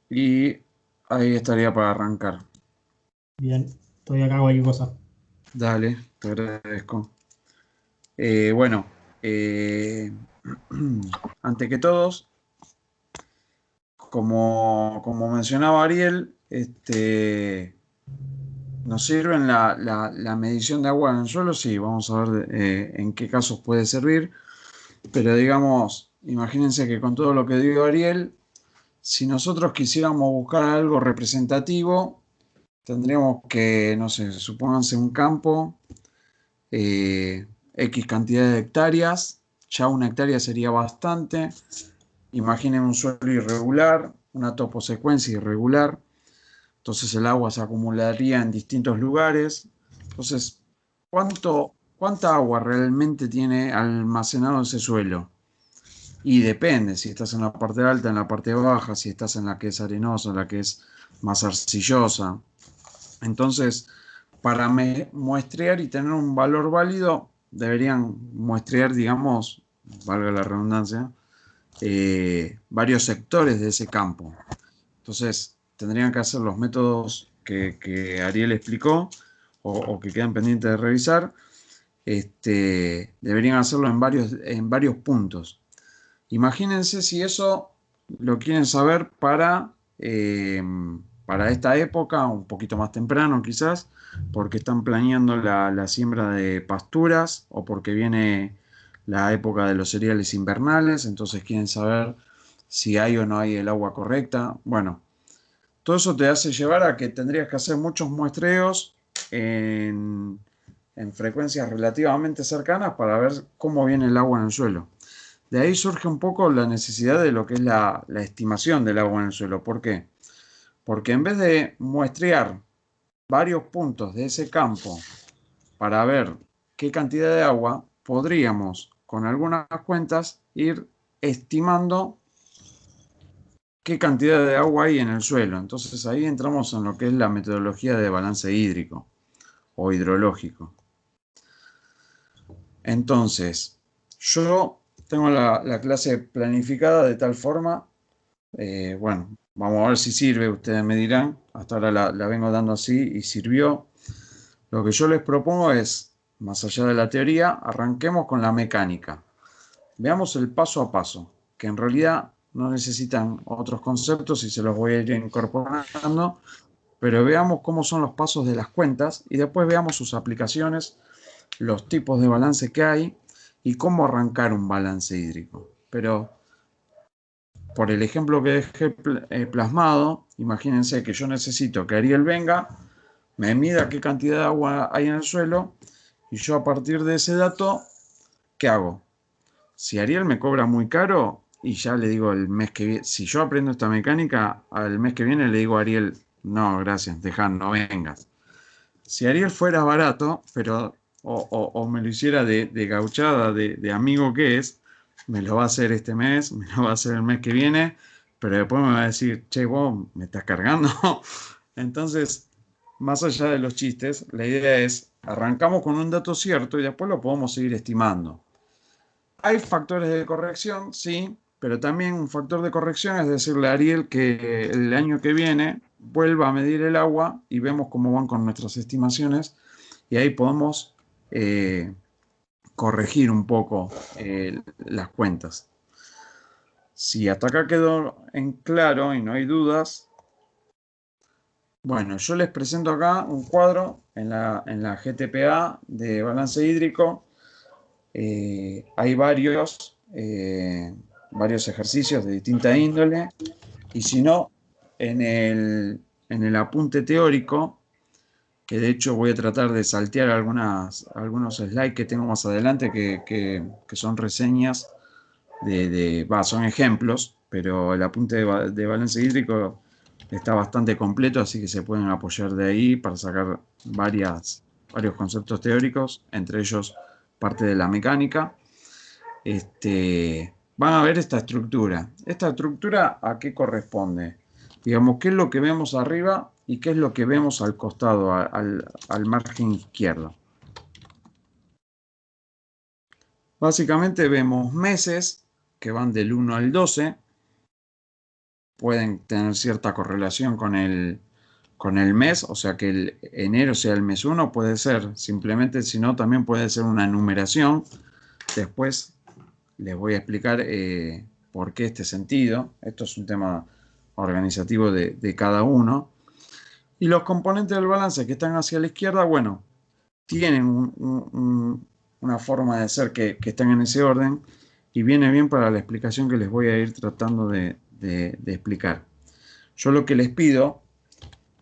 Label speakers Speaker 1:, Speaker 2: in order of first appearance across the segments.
Speaker 1: y ahí estaría para arrancar.
Speaker 2: Bien, estoy acá cualquier cosa.
Speaker 1: Dale, te agradezco. Bueno, eh, antes que todos, como mencionaba Ariel, ¿nos sirven la medición de agua en el suelo? Sí, vamos a ver en qué casos puede servir. Pero digamos, imagínense que con todo lo que dio Ariel, si nosotros quisiéramos buscar algo representativo, tendríamos que, no sé, supónganse un campo, X cantidad de hectáreas, ya una hectárea sería bastante. Imaginen un suelo irregular, una toposecuencia irregular, entonces el agua se acumularía en distintos lugares. Entonces, ¿cuánta agua realmente tiene almacenado ese suelo? Y depende, si estás en la parte alta, en la parte baja, si estás en la que es arenosa, en la que es más arcillosa. Entonces, para muestrear y tener un valor válido, deberían muestrear, digamos, valga la redundancia, varios sectores de ese campo. Entonces, tendrían que hacer los métodos que Ariel explicó o que quedan pendientes de revisar. Deberían hacerlo en varios puntos. Imagínense si eso lo quieren saber para esta época, un poquito más temprano quizás, porque están planeando la siembra de pasturas o porque viene la época de los cereales invernales, entonces quieren saber si hay o no hay el agua correcta. Bueno, todo eso te hace llevar a que tendrías que hacer muchos muestreos en, en frecuencias relativamente cercanas para ver cómo viene el agua en el suelo. De ahí surge un poco la necesidad de lo que es la estimación del agua en el suelo. ¿Por qué? Porque en vez de muestrear varios puntos de ese campo para ver qué cantidad de agua, podríamos con algunas cuentas ir estimando qué cantidad de agua hay en el suelo. Entonces ahí entramos en lo que es la metodología de balance hídrico o hidrológico. Entonces, yo tengo la clase planificada de tal forma. Bueno, vamos a ver si sirve, ustedes me dirán. Hasta ahora la vengo dando así y sirvió. Lo que yo les propongo es, más allá de la teoría, arranquemos con la mecánica. Veamos el paso a paso, que en realidad no necesitan otros conceptos y se los voy a ir incorporando, pero veamos cómo son los pasos de las cuentas y después veamos sus aplicaciones, los tipos de balance que hay y cómo arrancar un balance hídrico. Pero por el ejemplo que dejé plasmado, imagínense que yo necesito que Ariel venga, me mida qué cantidad de agua hay en el suelo y yo a partir de ese dato, ¿qué hago? Si Ariel me cobra muy caro y ya le digo el mes que viene, si yo aprendo esta mecánica, al mes que viene le digo a Ariel, no, gracias, deja, no vengas. Si Ariel fuera barato, pero o me lo hiciera de gauchada, de amigo que es, me lo va a hacer este mes, me lo va a hacer el mes que viene, pero después me va a decir, che, vos me estás cargando. Entonces, más allá de los chistes, la idea es, arrancamos con un dato cierto y después lo podemos seguir estimando. Hay factores de corrección, sí, pero también un factor de corrección es decirle a Ariel que el año que viene vuelva a medir el agua y vemos cómo van con nuestras estimaciones y ahí podemos corregir un poco las cuentas. Si hasta acá quedó en claro y no hay dudas, bueno, yo les presento acá un cuadro en la GTPA de balance hídrico. Hay varios ejercicios de distinta índole y si no, en el apunte teórico, que de hecho voy a tratar de saltear algunos slides que tengo más adelante que son reseñas son ejemplos, pero el apunte de balance hídrico está bastante completo, así que se pueden apoyar de ahí para sacar varios conceptos teóricos, entre ellos parte de la mecánica. Van a ver esta estructura. ¿Esta estructura a qué corresponde? Digamos, ¿qué es lo que vemos arriba y qué es lo que vemos al costado, al margen izquierdo? Básicamente vemos meses que van del 1 al 12, pueden tener cierta correlación con el mes, o sea que el enero sea el mes 1, puede ser. Simplemente, si no, también puede ser una numeración. Después les voy a explicar por qué este sentido. Esto es un tema organizativo de cada uno. Y los componentes del balance que están hacia la izquierda, bueno, tienen una forma de ser que están en ese orden y viene bien para la explicación que les voy a ir tratando de explicar. Yo lo que les pido,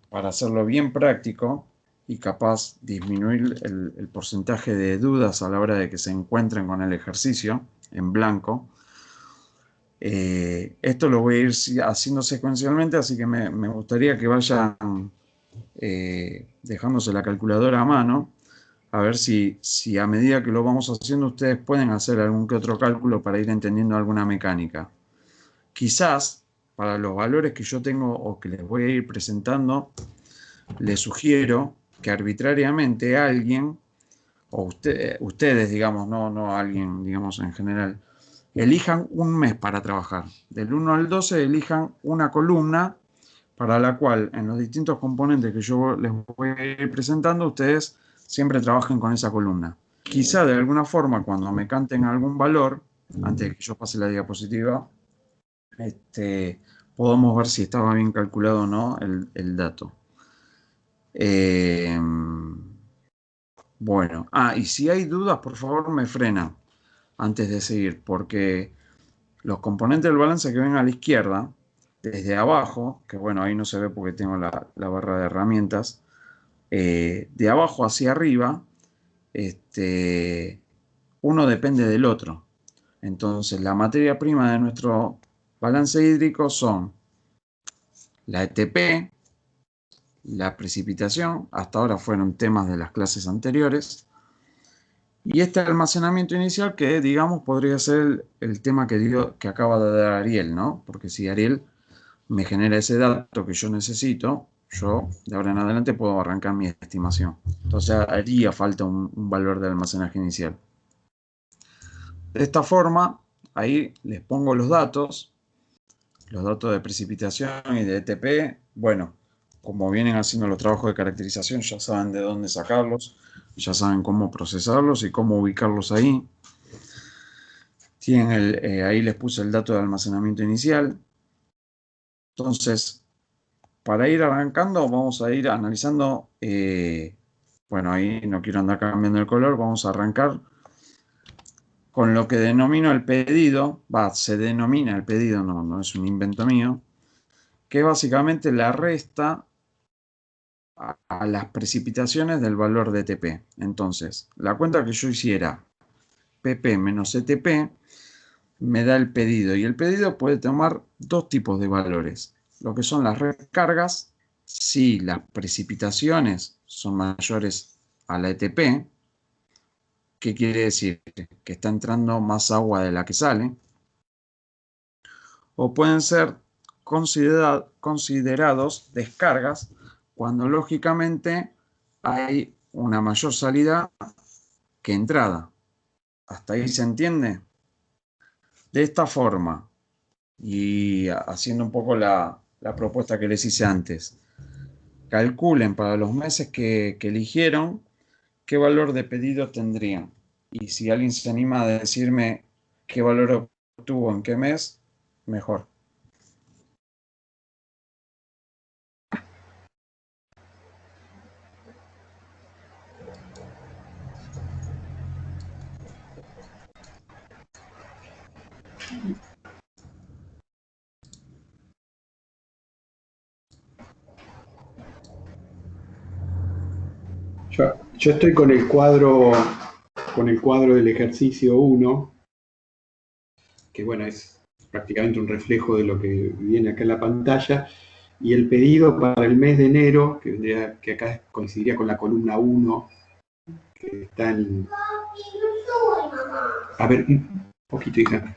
Speaker 1: para hacerlo bien práctico y capaz disminuir el porcentaje de dudas a la hora de que se encuentren con el ejercicio en blanco, esto lo voy a ir haciendo secuencialmente, así que me gustaría que vayan dejándose la calculadora a mano, a ver si a medida que lo vamos haciendo ustedes pueden hacer algún que otro cálculo para ir entendiendo alguna mecánica. Quizás para los valores que yo tengo o que les voy a ir presentando, les sugiero que arbitrariamente alguien, o ustedes, digamos, no alguien, digamos, en general, elijan un mes para trabajar. Del 1 al 12 elijan una columna para la cual en los distintos componentes que yo les voy a ir presentando, ustedes siempre trabajen con esa columna. Quizá de alguna forma, cuando me canten algún valor, antes de que yo pase la diapositiva, podamos ver si estaba bien calculado o no el dato. Bueno, y si hay dudas, por favor me frena antes de seguir, porque los componentes del balance que ven a la izquierda, desde abajo, que bueno, ahí no se ve porque tengo la barra de herramientas, de abajo hacia arriba, uno depende del otro. Entonces, la materia prima de nuestro balance hídrico son la ETP, la precipitación, hasta ahora fueron temas de las clases anteriores, y este almacenamiento inicial que, digamos, podría ser el tema que acaba de dar Ariel, ¿no? Porque si Ariel me genera ese dato que yo necesito, yo de ahora en adelante puedo arrancar mi estimación. Entonces haría falta un valor de almacenaje inicial. De esta forma, ahí les pongo los datos de precipitación y de ETP. Bueno, como vienen haciendo los trabajos de caracterización, ya saben de dónde sacarlos, ya saben cómo procesarlos y cómo ubicarlos ahí. Tienen ahí les puse el dato de almacenamiento inicial. Entonces, para ir arrancando, vamos a ir analizando, bueno, ahí no quiero andar cambiando el color, vamos a arrancar con lo que denomino el pedido, se denomina el pedido, no es un invento mío, que es básicamente la resta a las precipitaciones del valor de ETP. Entonces, la cuenta que yo hiciera, PP menos ETP, me da el pedido, y el pedido puede tomar dos tipos de valores, lo que son las recargas, si las precipitaciones son mayores a la ETP, ¿qué quiere decir? Que está entrando más agua de la que sale, o pueden ser considerados descargas cuando lógicamente hay una mayor salida que entrada. ¿Hasta ahí se entiende? De esta forma, y haciendo un poco la propuesta que les hice antes, calculen para los meses que eligieron qué valor de pedido tendrían. Y si alguien se anima a decirme qué valor obtuvo en qué mes, mejor.
Speaker 3: Yo estoy con el cuadro del ejercicio 1, que bueno, es prácticamente un reflejo de lo que viene acá en la pantalla, y el pedido para el mes de enero, que acá coincidiría con la columna 1, que está en... A ver, un poquito, hija.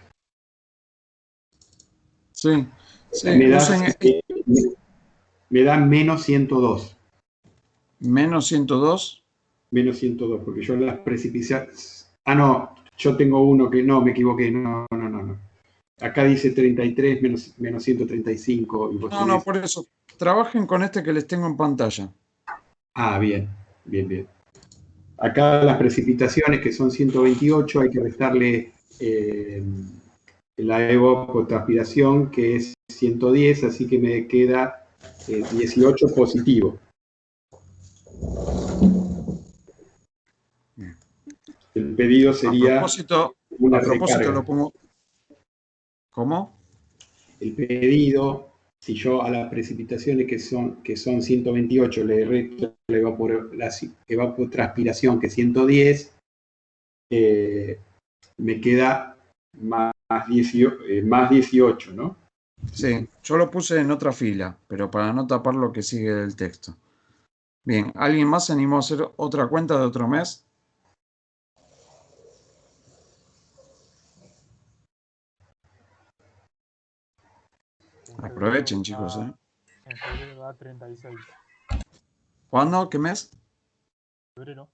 Speaker 1: Sí,
Speaker 3: Me da menos 102.
Speaker 1: Menos 102.
Speaker 3: Menos 102, porque yo las precipitaciones... no, yo tengo uno que no, me equivoqué, no. acá dice 33 menos 135. Y vos
Speaker 1: No, no,
Speaker 3: tenés...
Speaker 1: por eso. Trabajen con este que les tengo en pantalla.
Speaker 3: Ah, bien, bien, bien. Acá las precipitaciones, que son 128, hay que restarle la evapotranspiración, que es 110, así que me queda 18 positivo.
Speaker 1: Bien.
Speaker 3: El pedido
Speaker 1: A
Speaker 3: sería
Speaker 1: propósito,
Speaker 3: una
Speaker 1: a propósito
Speaker 3: recarga.
Speaker 1: lo pongo. ¿Cómo?
Speaker 3: El pedido, si yo a las precipitaciones que son 128 le resto la evapotranspiración, que es 110, me queda más 18, ¿no?
Speaker 1: Sí, yo lo puse en otra fila, pero para no tapar lo que sigue del texto. Bien, ¿alguien más se animó a hacer otra cuenta de otro mes?
Speaker 4: En febrero
Speaker 1: Aprovechen, chicos, ¿eh?
Speaker 4: en febrero da 36.
Speaker 1: ¿Cuándo? ¿Qué mes?
Speaker 4: Febrero.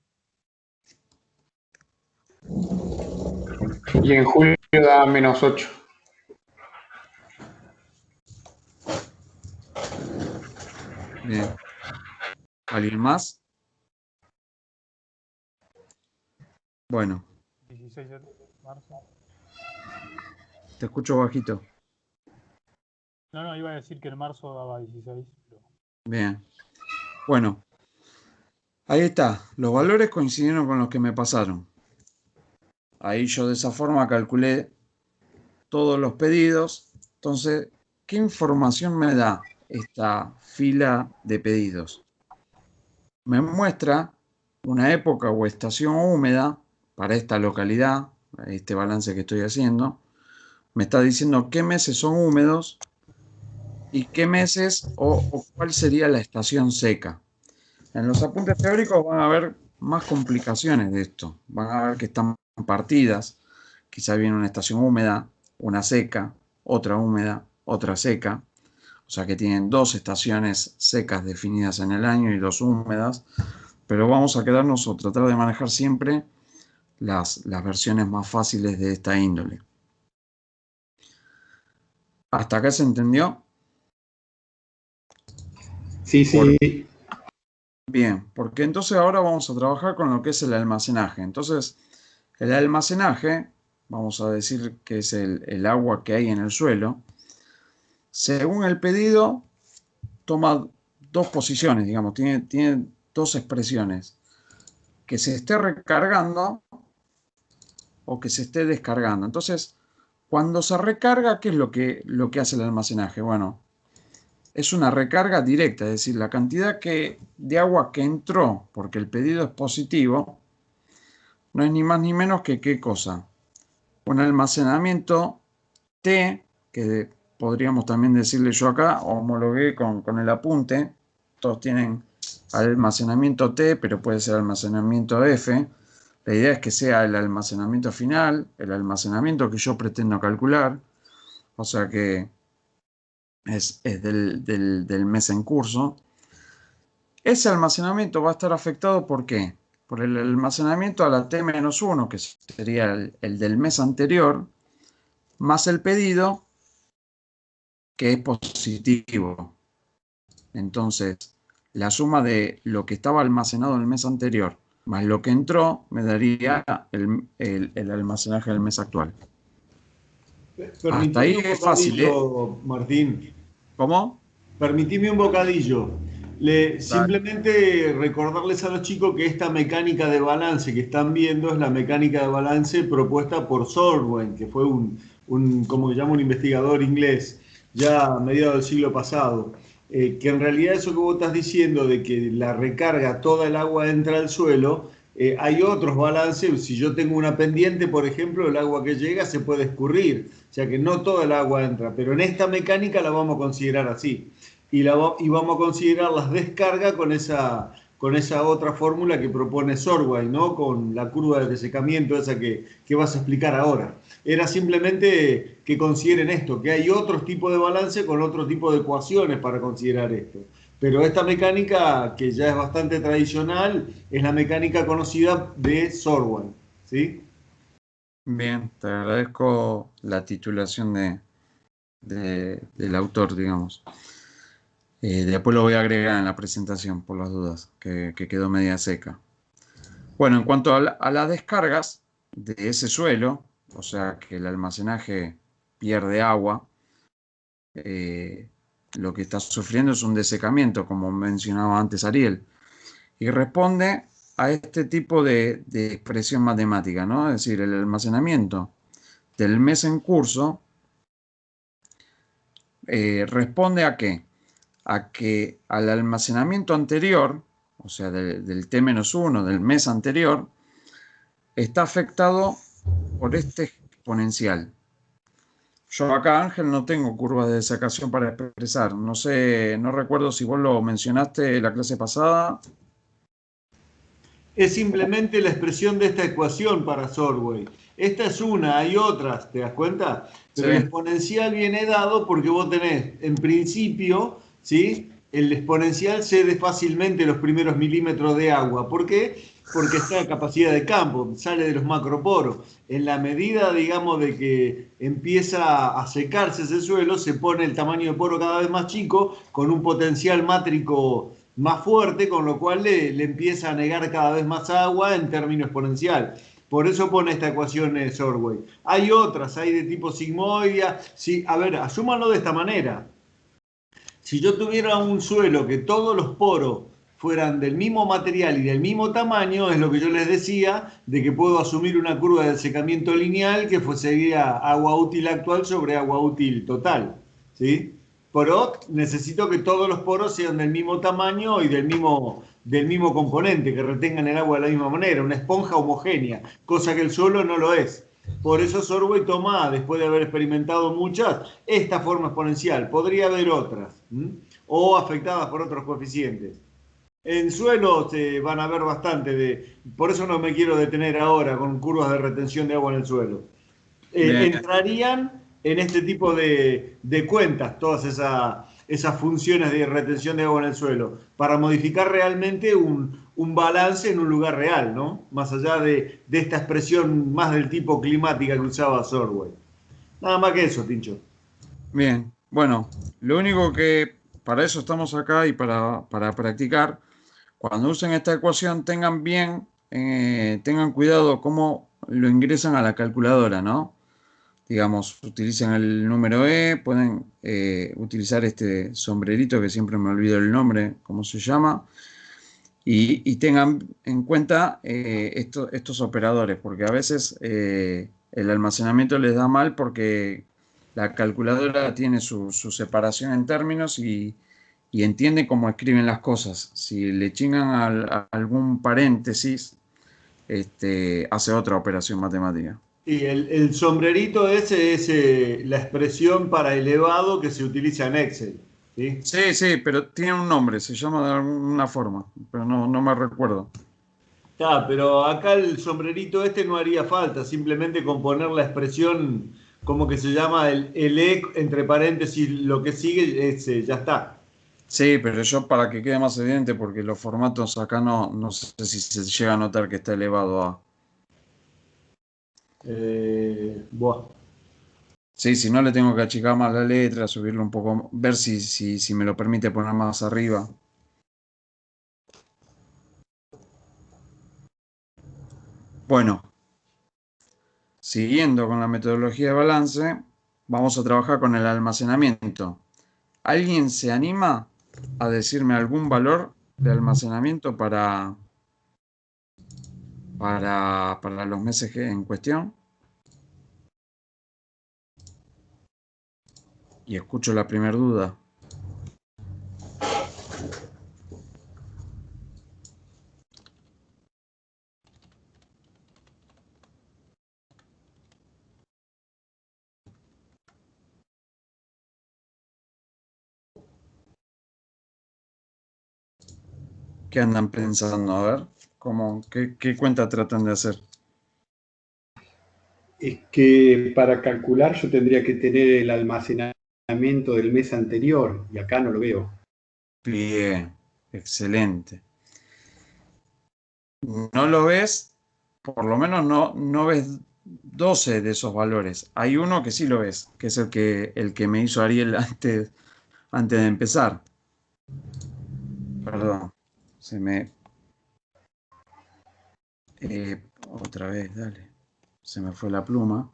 Speaker 3: Y en julio da menos 8.
Speaker 1: Bien. ¿Alguien más? Bueno,
Speaker 4: 16 de marzo.
Speaker 1: te escucho bajito.
Speaker 4: No, iba a decir que en marzo daba 16, pero
Speaker 1: Bien. Bueno, ahí está. Los valores coincidieron con los que me pasaron. Ahí yo de esa forma calculé todos los pedidos. Entonces, ¿qué información me da esta fila de pedidos? Me muestra una época o estación húmeda para esta localidad, este balance que estoy haciendo. Me está diciendo qué meses son húmedos y qué meses o cuál sería la estación seca. En los apuntes teóricos van a haber más complicaciones de esto. Van a ver que están partidas. Quizá viene una estación húmeda, una seca, otra húmeda, otra seca. O sea que tienen dos estaciones secas definidas en el año y dos húmedas. Pero vamos a quedarnos o tratar de manejar siempre las versiones más fáciles de esta índole. ¿Hasta acá se entendió?
Speaker 3: Sí,
Speaker 1: Por-
Speaker 3: sí.
Speaker 1: Bien, porque entonces ahora vamos a trabajar con lo que es el almacenaje. Entonces, el almacenaje, vamos a decir que es el agua que hay en el suelo, según el pedido, toma dos posiciones, digamos, tiene dos expresiones, que se esté recargando o que se esté descargando. Entonces, cuando se recarga, ¿qué es lo que hace el almacenaje? Bueno, es una recarga directa, es decir, la cantidad de agua que entró, porque el pedido es positivo, no es ni más ni menos que qué cosa. Un almacenamiento T, que podríamos también decirle yo acá, homologué con el apunte, todos tienen almacenamiento T, pero puede ser almacenamiento F. La idea es que sea el almacenamiento final, el almacenamiento que yo pretendo calcular, o sea que es del mes en curso. Ese almacenamiento va a estar afectado ¿por qué? Por el almacenamiento a la T-1, que sería el del mes anterior, más el pedido, que es positivo. Entonces, la suma de lo que estaba almacenado en el mes anterior más lo que entró me daría el almacenaje del mes actual. Hasta ahí
Speaker 5: Permitime un
Speaker 1: es fácil, ¿eh?
Speaker 5: bocadillo, Martín.
Speaker 1: ¿Cómo?
Speaker 5: Permitime un bocadillo.
Speaker 1: Dale.
Speaker 5: Simplemente recordarles a los chicos que esta mecánica de balance que están viendo es la mecánica de balance propuesta por Sorwen, que fue como llama un investigador inglés, ya a mediados del siglo pasado. Que en realidad eso que vos estás diciendo de que la recarga toda el agua entra al suelo, hay otros balances. Si yo tengo una pendiente, por ejemplo, el agua que llega se puede escurrir, o sea que no toda el agua entra, pero en esta mecánica la vamos a considerar así. Y vamos a considerar las descargas con esa otra fórmula que propone Sorway, ¿no? Con la curva de desecamiento esa que vas a explicar ahora. Era simplemente que consideren esto, que hay otros tipos de balance con otro tipo de ecuaciones para considerar esto. Pero esta mecánica, que ya es bastante tradicional, es la mecánica conocida de Sorway, ¿sí?
Speaker 1: Bien, te agradezco la titulación del autor, digamos. Después lo voy a agregar en la presentación, por las dudas, que quedó media seca. Bueno, en cuanto a las descargas de ese suelo, o sea que el almacenaje pierde agua, lo que está sufriendo es un desecamiento, como mencionaba antes Ariel, y responde a este tipo de expresión matemática, ¿no? Es decir, el almacenamiento del mes en curso responde ¿a qué? A que al almacenamiento anterior, o sea, del T-1, del mes anterior, está afectado por este exponencial. Yo acá, Ángel, no tengo curvas de desacación para expresar. No sé, no recuerdo si vos lo mencionaste en la clase pasada.
Speaker 5: Es simplemente la expresión de esta ecuación para Sorway. Esta es una, hay otras, ¿te das cuenta?
Speaker 1: Sí,
Speaker 5: Pero el exponencial viene dado porque vos tenés, en principio, ¿sí? El exponencial cede fácilmente los primeros milímetros de agua. ¿Por qué? Porque está en capacidad de campo, sale de los macroporos. En la medida, digamos, de que empieza a secarse ese suelo, se pone el tamaño de poro cada vez más chico, con un potencial mátrico más fuerte, con lo cual le empieza a negar cada vez más agua en términos exponencial. Por eso pone esta ecuación Sorway. Hay otras, hay de tipo sigmoidea. Sí, a ver, asúmanlo de esta manera. Si yo tuviera un suelo que todos los poros fueran del mismo material y del mismo tamaño, es lo que yo les decía, de que puedo asumir una curva de secamiento lineal que sería agua útil actual sobre agua útil total. ¿Sí? Pero necesito que todos los poros sean del mismo tamaño y del mismo componente, que retengan el agua de la misma manera, una esponja homogénea, cosa que el suelo no lo es. Por eso Sorway toma, después de haber experimentado muchas, esta forma exponencial. Podría haber otras, o afectadas por otros coeficientes. En suelo se van a ver bastante por eso no me quiero detener ahora con curvas de retención de agua en el suelo.
Speaker 1: bien.
Speaker 5: Entrarían en este tipo de cuentas todas esas funciones de retención de agua en el suelo para modificar realmente un balance en un lugar real, ¿no? Más allá de esta expresión más del tipo climática que usaba Sorway. Nada más que eso, Tincho.
Speaker 1: Bien, bueno, lo único que para eso estamos acá y para practicar, cuando usen esta ecuación tengan cuidado cómo lo ingresan a la calculadora, ¿no? Digamos, utilicen el número pueden utilizar este sombrerito que siempre me olvido el nombre, cómo se llama, y tengan en cuenta estos operadores, porque a veces el almacenamiento les da mal porque la calculadora tiene su separación en términos y entiende cómo escriben las cosas. Si le chingan a algún paréntesis, hace otra operación matemática.
Speaker 5: Y el sombrerito ese es la expresión para elevado que se utiliza en Excel. ¿Sí?
Speaker 1: Sí, sí, pero tiene un nombre, se llama de alguna forma, pero no me recuerdo.
Speaker 5: Pero acá el sombrerito este no haría falta, simplemente con poner la expresión, como que se llama el E, entre paréntesis, lo que sigue, ya está.
Speaker 1: Sí, pero yo para que quede más evidente, porque los formatos acá no sé si se llega a notar que está elevado a.
Speaker 5: Buah.
Speaker 1: Sí, si no le tengo que achicar más la letra, subirlo un poco, ver si me lo permite poner más arriba. Bueno, siguiendo con la metodología de balance, vamos a trabajar con el almacenamiento. ¿Alguien se anima a decirme algún valor de almacenamiento para los meses en cuestión? Y escucho la primera duda. ¿Qué andan pensando? A ver, ¿qué cuenta tratan de hacer?
Speaker 3: Es que para calcular yo tendría que tener el almacenamiento del mes anterior y acá no lo veo.
Speaker 1: Bien, excelente. ¿No lo ves? Por lo menos no ves 12 de esos valores. Hay uno que sí lo ves, que es el que me hizo Ariel antes de empezar. Perdón, se me... otra vez, dale. Se me fue la pluma.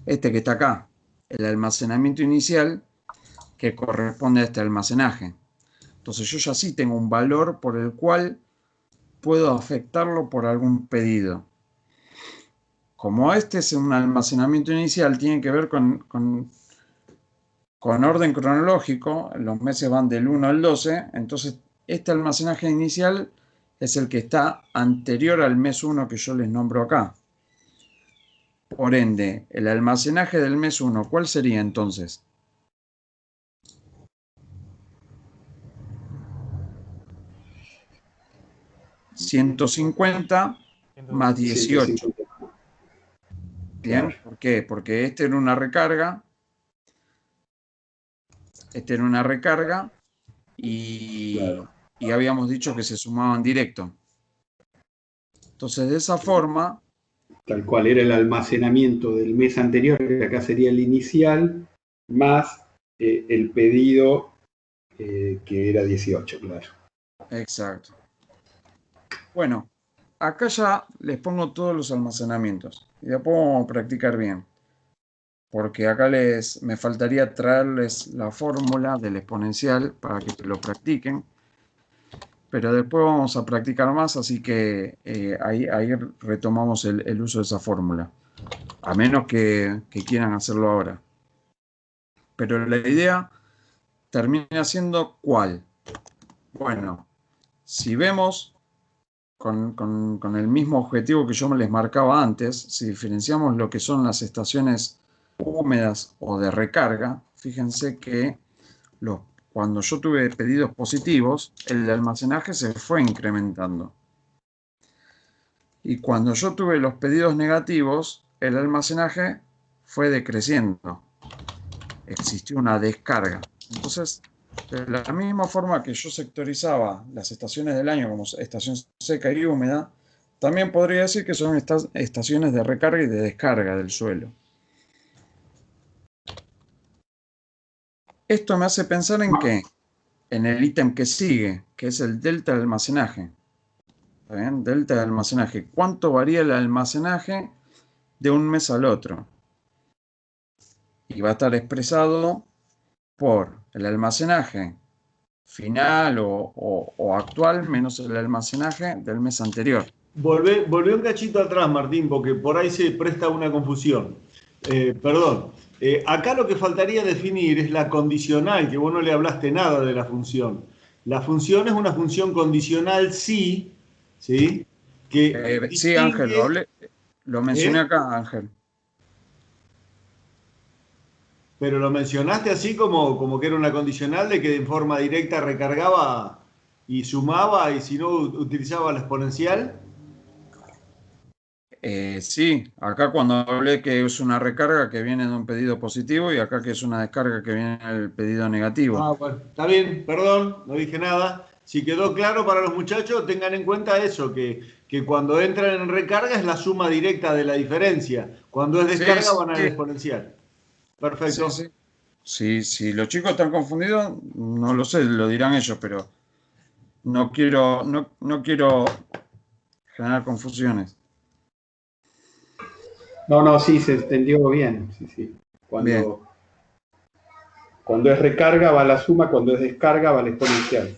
Speaker 1: Este que está acá, el almacenamiento inicial, que corresponde a este almacenaje. Entonces yo ya sí tengo un valor por el cual puedo afectarlo por algún pedido. Como este es un almacenamiento inicial, tiene que ver con orden cronológico, los meses van del 1 al 12, entonces este almacenaje inicial es el que está anterior al mes 1 que yo les nombro acá. Por ende, el almacenaje del mes 1, ¿cuál sería entonces? ¿150 más 18?
Speaker 3: 150.
Speaker 1: ¿Bien?
Speaker 3: Claro.
Speaker 1: ¿Por qué? Porque este era una recarga. Este era una recarga y
Speaker 3: Claro.
Speaker 1: habíamos dicho que se sumaban directo. Entonces, de esa forma,
Speaker 3: Tal cual era el almacenamiento del mes anterior, que acá sería el inicial, más el pedido que era 18, claro.
Speaker 1: exacto. Bueno, acá ya les pongo todos los almacenamientos y después vamos a practicar bien. Porque acá me faltaría traerles la fórmula del exponencial para que lo practiquen. Pero después vamos a practicar más, así que ahí retomamos el uso de esa fórmula. A menos que quieran hacerlo ahora. Pero la idea termina siendo ¿cuál? Bueno, si vemos con el mismo objetivo que yo les marcaba antes, si diferenciamos lo que son las estaciones húmedas o de recarga, fíjense que cuando yo tuve pedidos positivos, el almacenaje se fue incrementando. Y cuando yo tuve los pedidos negativos, el almacenaje fue decreciendo. Existió una descarga. Entonces, de la misma forma que yo sectorizaba las estaciones del año como estación seca y húmeda, también podría decir que son estas estaciones de recarga y de descarga del suelo. Esto me hace pensar en qué, en el ítem que sigue, que es el delta de almacenaje. ¿Está bien? Delta de almacenaje. ¿Cuánto varía el almacenaje de un mes al otro? Y va a estar expresado por el almacenaje final o actual menos el almacenaje del mes anterior.
Speaker 5: Volvé un cachito atrás, Martín, porque por ahí se presta una confusión. Perdón. Acá lo que faltaría definir es la condicional, que vos no le hablaste nada de la función. La función es una función condicional sí, ¿sí? Que
Speaker 1: Sí, Ángel, lo mencioné
Speaker 5: ¿Eh?
Speaker 1: acá, Ángel.
Speaker 5: Pero lo mencionaste así como que era una condicional de que en forma directa recargaba y sumaba y si no utilizaba la exponencial.
Speaker 1: Sí, acá cuando hablé que es una recarga que viene de un pedido positivo y acá que es una descarga que viene del pedido negativo.
Speaker 5: Ah, bueno, está bien, perdón, no dije nada. Si quedó claro para los muchachos, tengan en cuenta eso, que cuando entran en recarga es la suma directa de la diferencia. Cuando es
Speaker 1: Sí,
Speaker 5: descarga
Speaker 1: sí,
Speaker 5: van a la exponencial.
Speaker 1: sí,
Speaker 5: Perfecto.
Speaker 1: sí. Si los chicos están confundidos, no lo sé, lo dirán ellos, pero no quiero generar confusiones.
Speaker 3: No, sí, se entendió bien. Sí, sí.
Speaker 1: Bien,
Speaker 3: Cuando es recarga va la suma, cuando es descarga va la exponencial.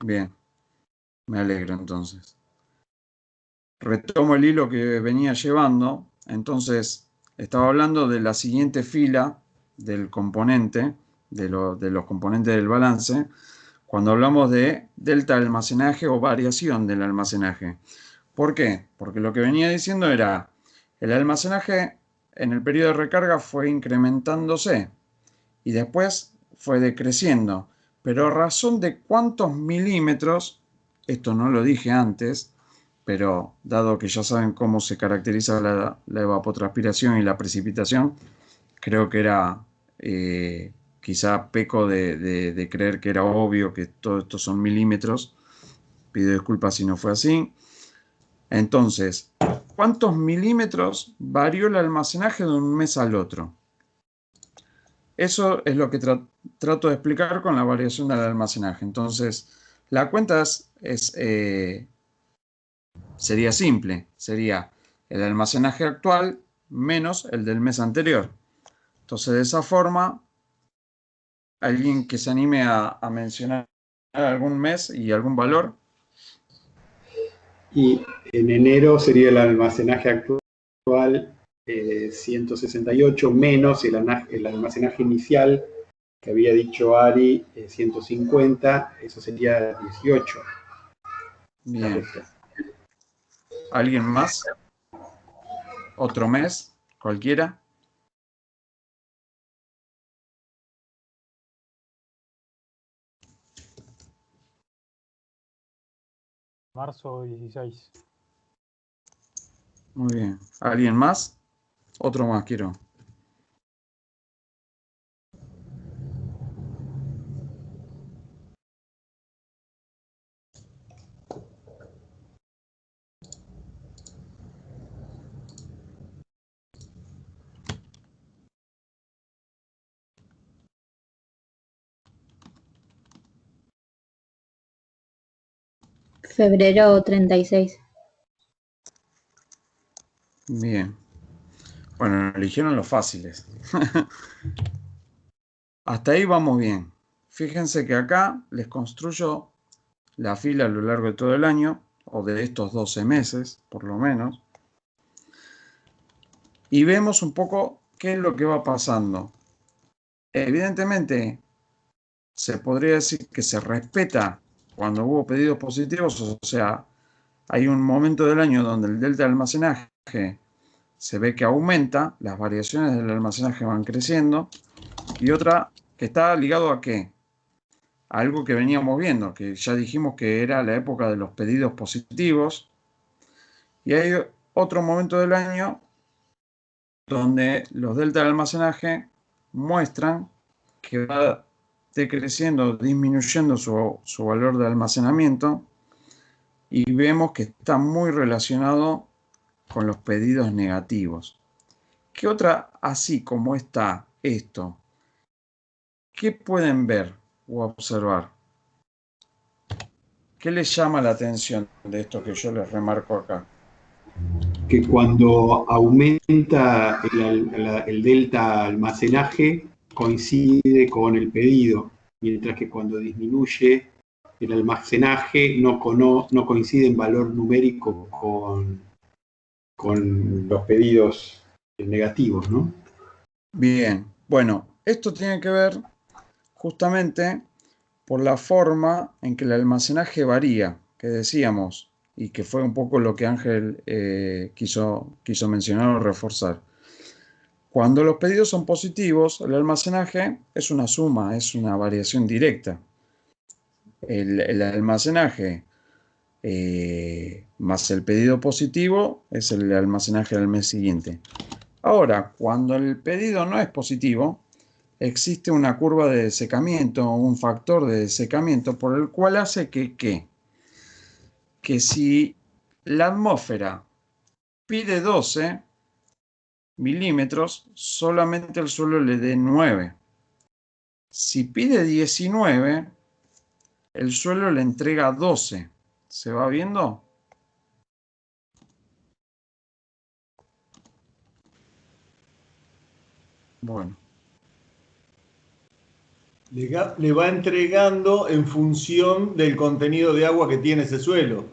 Speaker 1: bien, me alegro entonces. Retomo el hilo que venía llevando, entonces estaba hablando de la siguiente fila del componente, de los componentes del balance, cuando hablamos de delta de almacenaje o variación del almacenaje. ¿Por qué? Porque lo que venía diciendo era, el almacenaje en el periodo de recarga fue incrementándose y después fue decreciendo, pero a razón de cuántos milímetros, esto no lo dije antes, pero dado que ya saben cómo se caracteriza la evapotranspiración y la precipitación, creo que era, quizá peco de creer que era obvio que todo esto son milímetros. Pido disculpas si no fue así. Entonces, ¿cuántos milímetros varió el almacenaje de un mes al otro? Eso es lo que trato de explicar con la variación del almacenaje. Entonces, la cuenta sería simple. Sería el almacenaje actual menos el del mes anterior. Entonces, de esa forma, alguien que se anime a mencionar algún mes y algún valor.
Speaker 3: Y en enero sería el almacenaje actual 168 menos el almacenaje inicial que había dicho Ari 150, eso sería 18.
Speaker 1: Bien. ¿Alguien más? ¿Otro mes? ¿Cualquiera?
Speaker 4: Marzo 16.
Speaker 1: Muy bien. ¿Alguien más? Otro más quiero.
Speaker 6: Febrero 36.
Speaker 1: Bien. Bueno, eligieron los fáciles. Hasta ahí vamos bien. Fíjense que acá les construyo la fila a lo largo de todo el año, o de estos 12 meses, por lo menos. Y vemos un poco qué es lo que va pasando. Evidentemente, se podría decir que se respeta cuando hubo pedidos positivos, o sea, hay un momento del año donde el delta de almacenaje se ve que aumenta, las variaciones del almacenaje van creciendo, y otra que está ligado a ¿qué? A algo que veníamos viendo, que ya dijimos que era la época de los pedidos positivos, y hay otro momento del año donde los delta de almacenaje muestran que va decreciendo, disminuyendo su valor de almacenamiento, y vemos que está muy relacionado con los pedidos negativos. ¿Qué otra, así como está esto, qué pueden ver o observar? ¿Qué les llama la atención de esto que yo les remarco acá?
Speaker 3: Que cuando aumenta el delta almacenaje coincide con el pedido, mientras que cuando disminuye el almacenaje no coincide en valor numérico con los pedidos negativos, ¿no?
Speaker 1: Bien, bueno, esto tiene que ver justamente por la forma en que el almacenaje varía, que decíamos, y que fue un poco lo que Ángel quiso mencionar o reforzar. Cuando los pedidos son positivos, el almacenaje es una suma, es una variación directa. El almacenaje más el pedido positivo es el almacenaje del mes siguiente. Ahora, cuando el pedido no es positivo, existe una curva de desecamiento, un factor de desecamiento por el cual hace que si la atmósfera pide 12 milímetros, solamente el suelo le dé 9. Si pide 19, el suelo le entrega 12. ¿Se va viendo? Bueno.
Speaker 5: Le va entregando en función del contenido de agua que tiene ese suelo.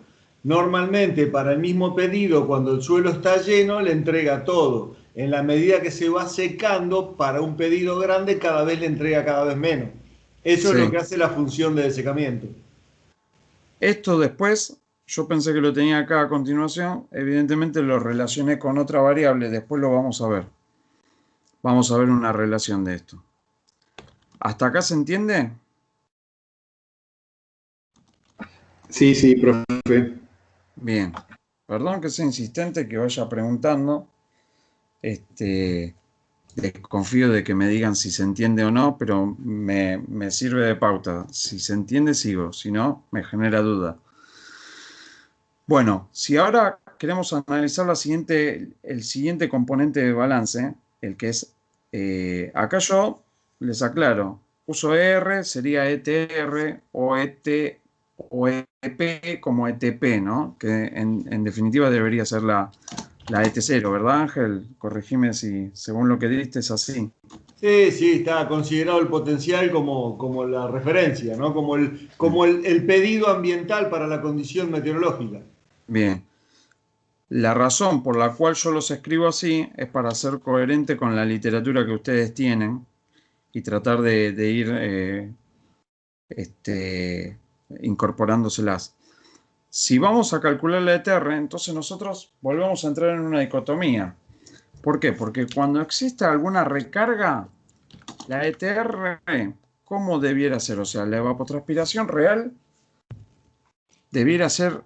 Speaker 5: Normalmente para el mismo pedido, cuando el suelo está lleno, le entrega todo. En la medida que se va secando, para un pedido grande cada vez le entrega cada vez menos. Eso es lo que hace la función de desecamiento.
Speaker 1: Esto después, yo pensé que lo tenía acá a continuación, evidentemente lo relacioné con otra variable, después lo vamos a ver. Vamos a ver una relación de esto. ¿Hasta acá se entiende?
Speaker 3: Sí, sí, profe.
Speaker 1: Bien. Perdón que sea insistente, que vaya preguntando. Desconfío de que me digan si se entiende o no, pero me sirve de pauta. Si se entiende, sigo. Si no, me genera duda. Bueno, si ahora queremos analizar el siguiente componente de balance, el que es, acá yo les aclaro, uso ER, sería ETR o EP como ETP, ¿no? Que en definitiva debería ser la ET0, ¿verdad, Ángel? Corregime si según lo que diste es así.
Speaker 5: Sí, sí, está considerado el potencial como la referencia, ¿no? Como el pedido ambiental para la condición meteorológica.
Speaker 1: Bien. La razón por la cual yo los escribo así es para ser coherente con la literatura que ustedes tienen y tratar de ir incorporándoselas. Si vamos a calcular la ETR, entonces nosotros volvemos a entrar en una dicotomía. ¿Por qué? Porque cuando existe alguna recarga, la ETR, ¿cómo debiera ser? O sea, la evapotranspiración real debiera ser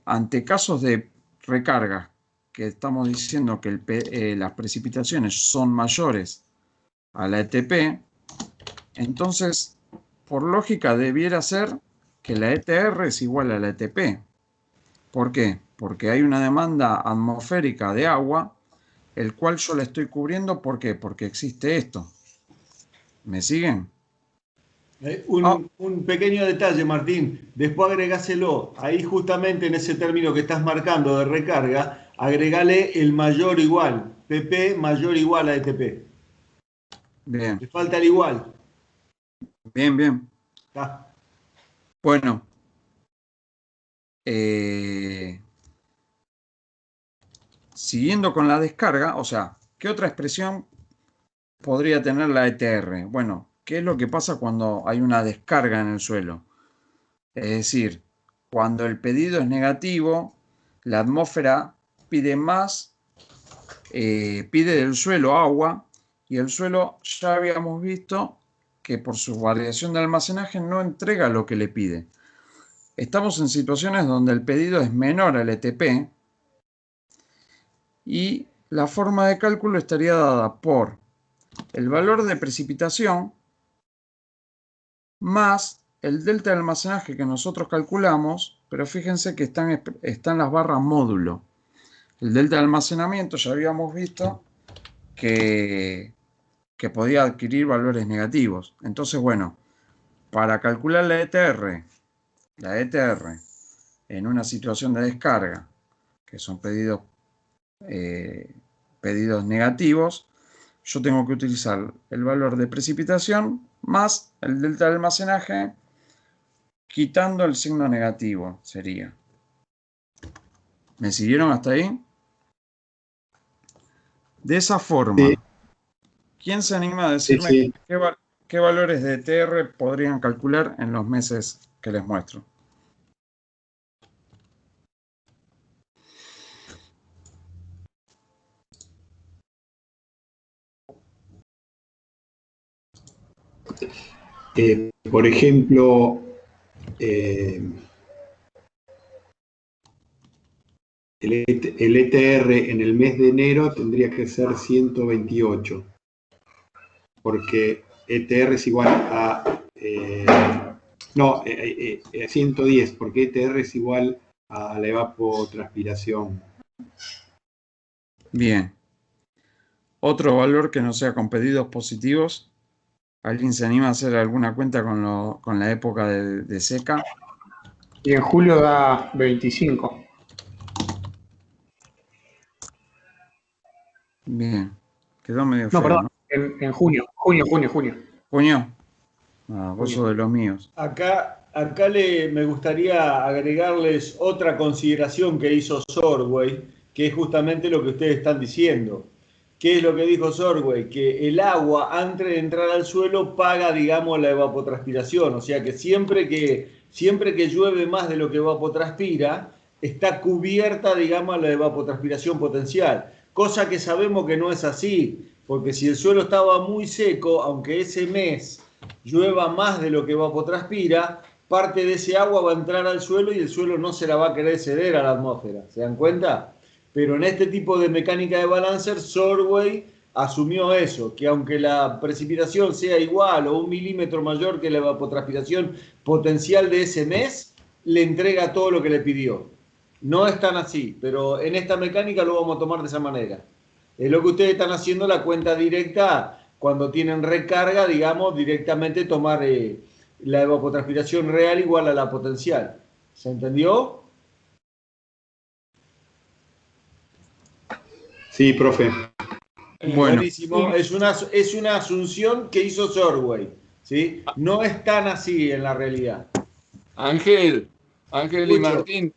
Speaker 1: ante casos de recarga, que estamos diciendo que las precipitaciones son mayores a la ETP, entonces, por lógica, debiera ser que la ETR es igual a la ETP. ¿Por qué? Porque hay una demanda atmosférica de agua, el cual yo la estoy cubriendo. ¿Por qué? Porque existe esto. ¿Me siguen?
Speaker 5: Un pequeño detalle, Martín. Después agregáselo. Ahí justamente en ese término que estás marcando de recarga, agregale el mayor igual. PP mayor igual a ETP.
Speaker 1: Bien.
Speaker 5: Le falta el igual.
Speaker 1: Bien, bien.
Speaker 5: Ah.
Speaker 1: Bueno. Siguiendo con la descarga, o sea, ¿qué otra expresión podría tener la ETR? Bueno, ¿qué es lo que pasa cuando hay una descarga en el suelo? Es decir, cuando el pedido es negativo, la atmósfera pide más, pide del suelo agua, y el suelo ya habíamos visto que por su variación de almacenaje no entrega lo que le pide. Estamos en situaciones donde el pedido es menor al ETP, y la forma de cálculo estaría dada por el valor de precipitación más el delta de almacenaje que nosotros calculamos, pero fíjense que están las barras módulo. El delta de almacenamiento ya habíamos visto que podía adquirir valores negativos. Entonces, bueno, para calcular la ETR en una situación de descarga, que son pedidos negativos, yo tengo que utilizar el valor de precipitación más el delta de almacenaje, quitando el signo negativo, sería. ¿Me siguieron hasta ahí? De esa forma,
Speaker 3: Sí.
Speaker 1: ¿quién se anima a decirme
Speaker 3: Sí.
Speaker 1: qué valores de ETR podrían calcular en los meses que les muestro?
Speaker 3: Por ejemplo, el ETR en el mes de enero tendría que ser 128, porque ETR es igual a... 110, porque ETR es igual a la evapotranspiración.
Speaker 1: Bien. Otro valor que no sea con pedidos positivos. ¿Alguien se anima a hacer alguna cuenta con la época de seca?
Speaker 2: Y en julio da 25.
Speaker 1: Bien. Quedó medio
Speaker 2: No,
Speaker 1: feo,
Speaker 2: perdón,
Speaker 1: ¿no?
Speaker 2: en junio. Junio.
Speaker 1: Puño. Vos sos de los míos.
Speaker 5: Acá me gustaría agregarles otra consideración que hizo Sorway, que es justamente lo que ustedes están diciendo. ¿Qué es lo que dijo Sorway? Que el agua, antes de entrar al suelo, paga, digamos, la evapotranspiración. O sea que siempre que llueve más de lo que evapotranspira, está cubierta, digamos, la evapotranspiración potencial. Cosa que sabemos que no es así, porque si el suelo estaba muy seco, aunque ese mes llueva más de lo que evapotranspira, parte de ese agua va a entrar al suelo y el suelo no se la va a querer ceder a la atmósfera. ¿Se dan cuenta? Pero en este tipo de mecánica de balancer, Sorway asumió eso, que aunque la precipitación sea igual o 1 milímetro mayor que la evapotranspiración potencial de ese mes, le entrega todo lo que le pidió. No es tan así, pero en esta mecánica lo vamos a tomar de esa manera. Es lo que ustedes están haciendo la cuenta directa cuando tienen recarga, digamos, directamente tomar la evapotranspiración real igual a la potencial. ¿Se entendió?
Speaker 3: Sí, profe.
Speaker 1: Bueno,
Speaker 5: Buenísimo. Es una asunción que hizo Sorway, ¿sí? No es tan así en la realidad.
Speaker 6: Ángel y
Speaker 5: Escucho.
Speaker 6: Martín,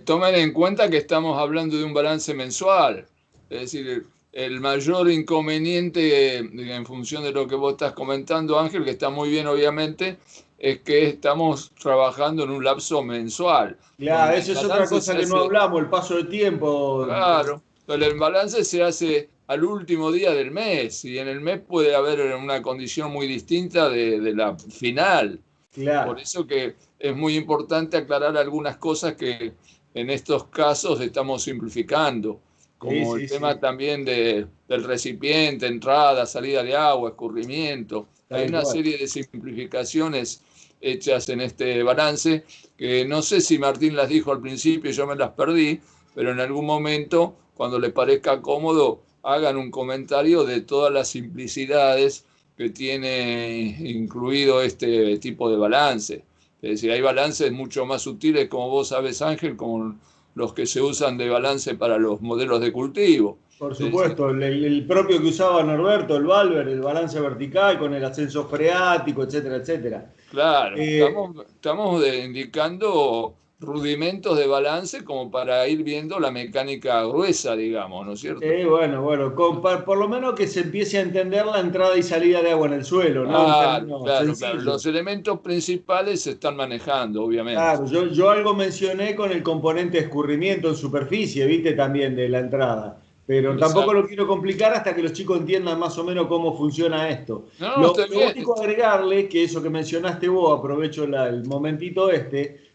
Speaker 6: tomen en cuenta que estamos hablando de un balance mensual. Es decir, el mayor inconveniente, en función de lo que vos estás comentando, Ángel, que está muy bien obviamente, es que estamos trabajando en un lapso mensual,
Speaker 5: Claro,
Speaker 6: donde el
Speaker 5: eso es otra
Speaker 6: balance se
Speaker 5: cosa que no
Speaker 6: hace,
Speaker 5: hablamos, el paso de tiempo.
Speaker 6: claro, pero el balance se hace al último día del mes, y en el mes puede haber una condición muy distinta de la final. Por
Speaker 5: Claro.
Speaker 6: eso que es muy importante aclarar algunas cosas que en estos casos estamos simplificando,
Speaker 5: Sí,
Speaker 6: como el
Speaker 5: sí,
Speaker 6: tema
Speaker 5: sí.
Speaker 6: también del recipiente, entrada, salida de agua, escurrimiento. Hay
Speaker 5: Tal
Speaker 6: una
Speaker 5: cual.
Speaker 6: serie de simplificaciones hechas en este balance que no sé si Martín las dijo al principio, yo me las perdí, pero en algún momento, cuando les parezca cómodo, hagan un comentario de todas las simplicidades que tiene incluido este tipo de balance. Es decir, hay balances mucho más sutiles, como vos sabes, Ángel, como los que se usan de balance para los modelos de cultivo.
Speaker 5: Por
Speaker 6: Es decir,
Speaker 5: supuesto, el propio que usaba Norberto, el Valver, el balance vertical con el ascenso freático, etcétera, etcétera.
Speaker 6: claro,
Speaker 5: Eh,
Speaker 6: estamos indicando rudimentos de balance como para ir viendo la mecánica gruesa, digamos, ¿no es cierto?
Speaker 5: bueno, por lo menos que se empiece a entender la entrada y salida de agua en el suelo, ¿no? En
Speaker 6: Claro,
Speaker 5: términos
Speaker 6: claro, claro.
Speaker 5: sencillos.
Speaker 6: Los elementos principales se están manejando, obviamente.
Speaker 5: Claro, yo algo mencioné con el componente de escurrimiento en superficie, viste, también de la entrada. Pero tampoco lo
Speaker 6: Exacto.
Speaker 5: quiero complicar hasta que los chicos entiendan más o menos cómo funciona esto.
Speaker 6: No, no,
Speaker 5: Lo,
Speaker 6: está
Speaker 5: lo
Speaker 6: bien.
Speaker 5: único a agregarle, que eso que mencionaste vos, aprovecho el momentito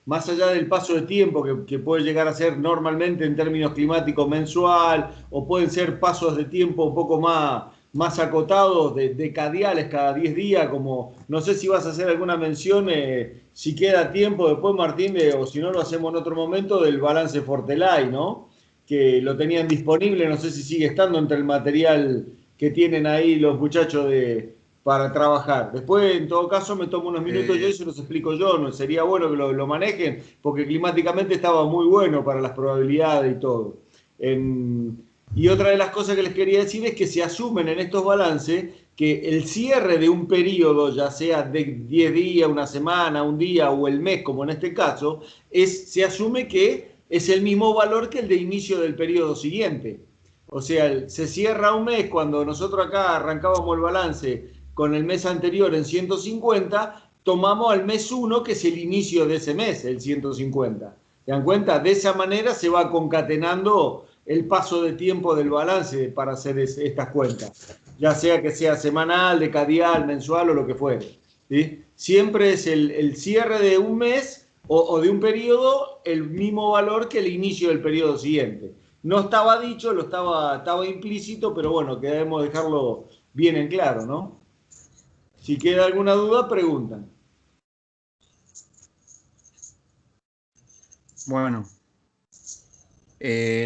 Speaker 5: más allá del paso de tiempo que puede llegar a ser normalmente en términos climáticos mensual, o pueden ser pasos de tiempo un poco más acotados, decadiales cada 10 días, como no sé si vas a hacer alguna mención, si queda tiempo después, Martín, o si no lo hacemos en otro momento, del balance Fortelay, ¿no? Que lo tenían disponible, no sé si sigue estando entre el material que tienen ahí los muchachos para trabajar. Después, en todo caso, me tomo unos minutos yo y
Speaker 1: eh,
Speaker 5: se los explico yo. ¿No? Sería bueno que lo manejen, porque climáticamente estaba muy bueno para las probabilidades y todo. Y otra de las cosas que les quería decir es que se asumen en estos balances que el cierre de un periodo, ya sea de 10 días, una semana, un día o el mes, como en este caso, se asume que es el mismo valor que el de inicio del periodo siguiente. O sea, se cierra un mes cuando nosotros acá arrancábamos el balance con el mes anterior en 150, tomamos al mes 1, que es el inicio de ese mes, el 150. ¿Se dan cuenta? De esa manera se va concatenando el paso de tiempo del balance para hacer estas cuentas, ya sea que sea semanal, decadial, mensual o lo que fuere. ¿Sí? Siempre es el cierre de un mes o de un periodo el mismo valor que el inicio del periodo siguiente. No estaba dicho, estaba implícito, pero bueno, queremos dejarlo bien en claro, ¿no? Si queda alguna duda, preguntan.
Speaker 1: bueno,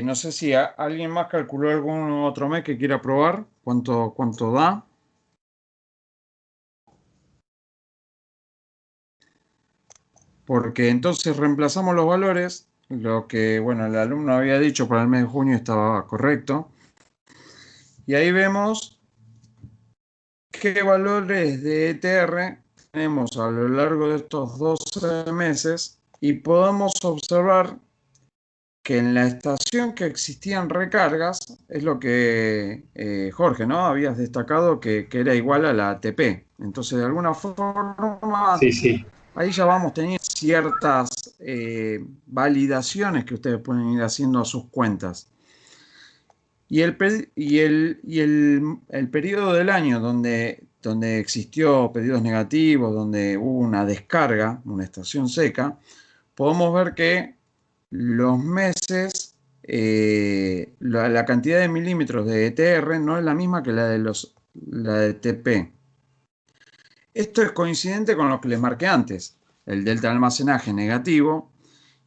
Speaker 1: no sé si alguien más calculó algún otro mes que quiera probar, cuánto da. Porque entonces reemplazamos los valores, lo que, bueno, el alumno había dicho para el mes de junio estaba correcto. Y ahí vemos qué valores de ETR tenemos a lo largo de estos 12 meses y podemos observar que en la estación que existían recargas, es lo que Jorge, ¿no? Habías destacado que era igual a la ATP. Entonces, de alguna forma,
Speaker 3: Sí, sí.
Speaker 1: ahí ya vamos teniendo ciertas validaciones que ustedes pueden ir haciendo a sus cuentas. Y el periodo del año donde existió periodos negativos, donde hubo una descarga, una estación seca, podemos ver que los meses, la cantidad de milímetros de ETR no es la misma que la de TP. Esto es coincidente con lo que les marqué antes, el delta de almacenaje negativo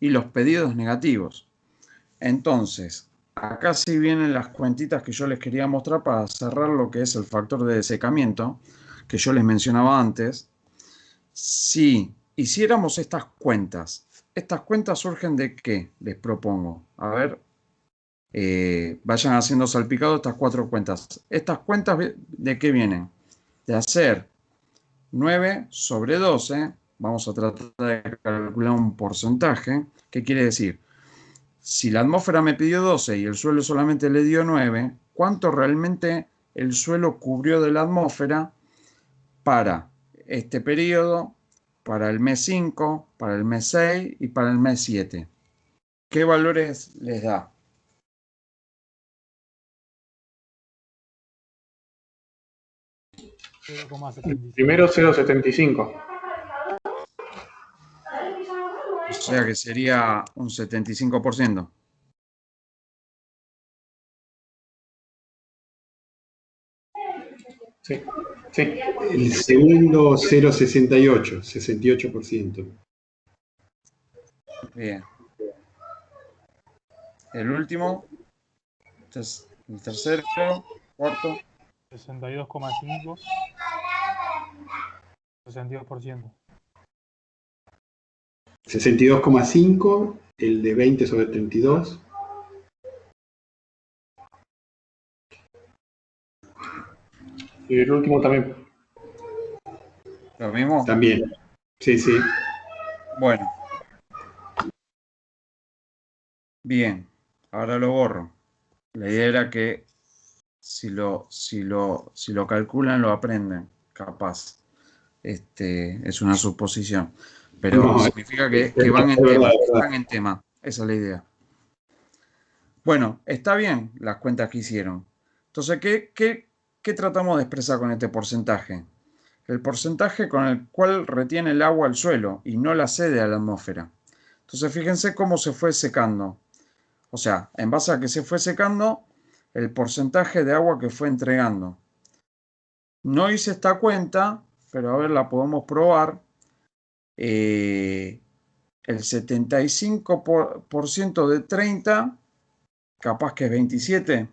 Speaker 1: y los pedidos negativos. Entonces, acá sí vienen las cuentitas que yo les quería mostrar para cerrar lo que es el factor de desecamiento, que yo les mencionaba antes. Si hiciéramos estas cuentas surgen de qué, les propongo. A ver, vayan haciendo salpicado estas 4 cuentas. Estas cuentas, ¿de qué vienen? De hacer 9 sobre 12. Vamos a tratar de calcular un porcentaje. ¿Qué quiere decir? Si la atmósfera me pidió 12 y el suelo solamente le dio 9, ¿cuánto realmente el suelo cubrió de la atmósfera para este periodo, para el mes 5, para el mes 6 y para el mes 7? ¿Qué valores les da?
Speaker 2: Primero 0,75.
Speaker 1: O sea que sería un 75%.
Speaker 2: Sí, sí.
Speaker 3: El segundo 0,68, 68%.
Speaker 1: Bien. El último, el tercero, cuarto.
Speaker 4: 62,5. 62%.
Speaker 3: 62,5, el de 20 sobre 32.
Speaker 2: Y el último también.
Speaker 1: ¿Lo mismo?
Speaker 3: También. Sí, sí.
Speaker 1: Bueno. Bien. Ahora lo borro. La idea era que si lo calculan, lo aprenden. Capaz. Es una suposición. Pero
Speaker 3: No,
Speaker 1: significa que
Speaker 3: es
Speaker 1: van en
Speaker 3: verdad,
Speaker 1: tema.
Speaker 3: es verdad.
Speaker 1: Van en tema. Esa es la idea. Bueno, está bien las cuentas que hicieron. Entonces, ¿qué tratamos de expresar con este porcentaje? El porcentaje con el cual retiene el agua al suelo y no la cede a la atmósfera. Entonces, fíjense cómo se fue secando. O sea, en base a que se fue secando, el porcentaje de agua que fue entregando. No hice esta cuenta, pero a ver, la podemos probar. El 75% de 30, capaz que es 27.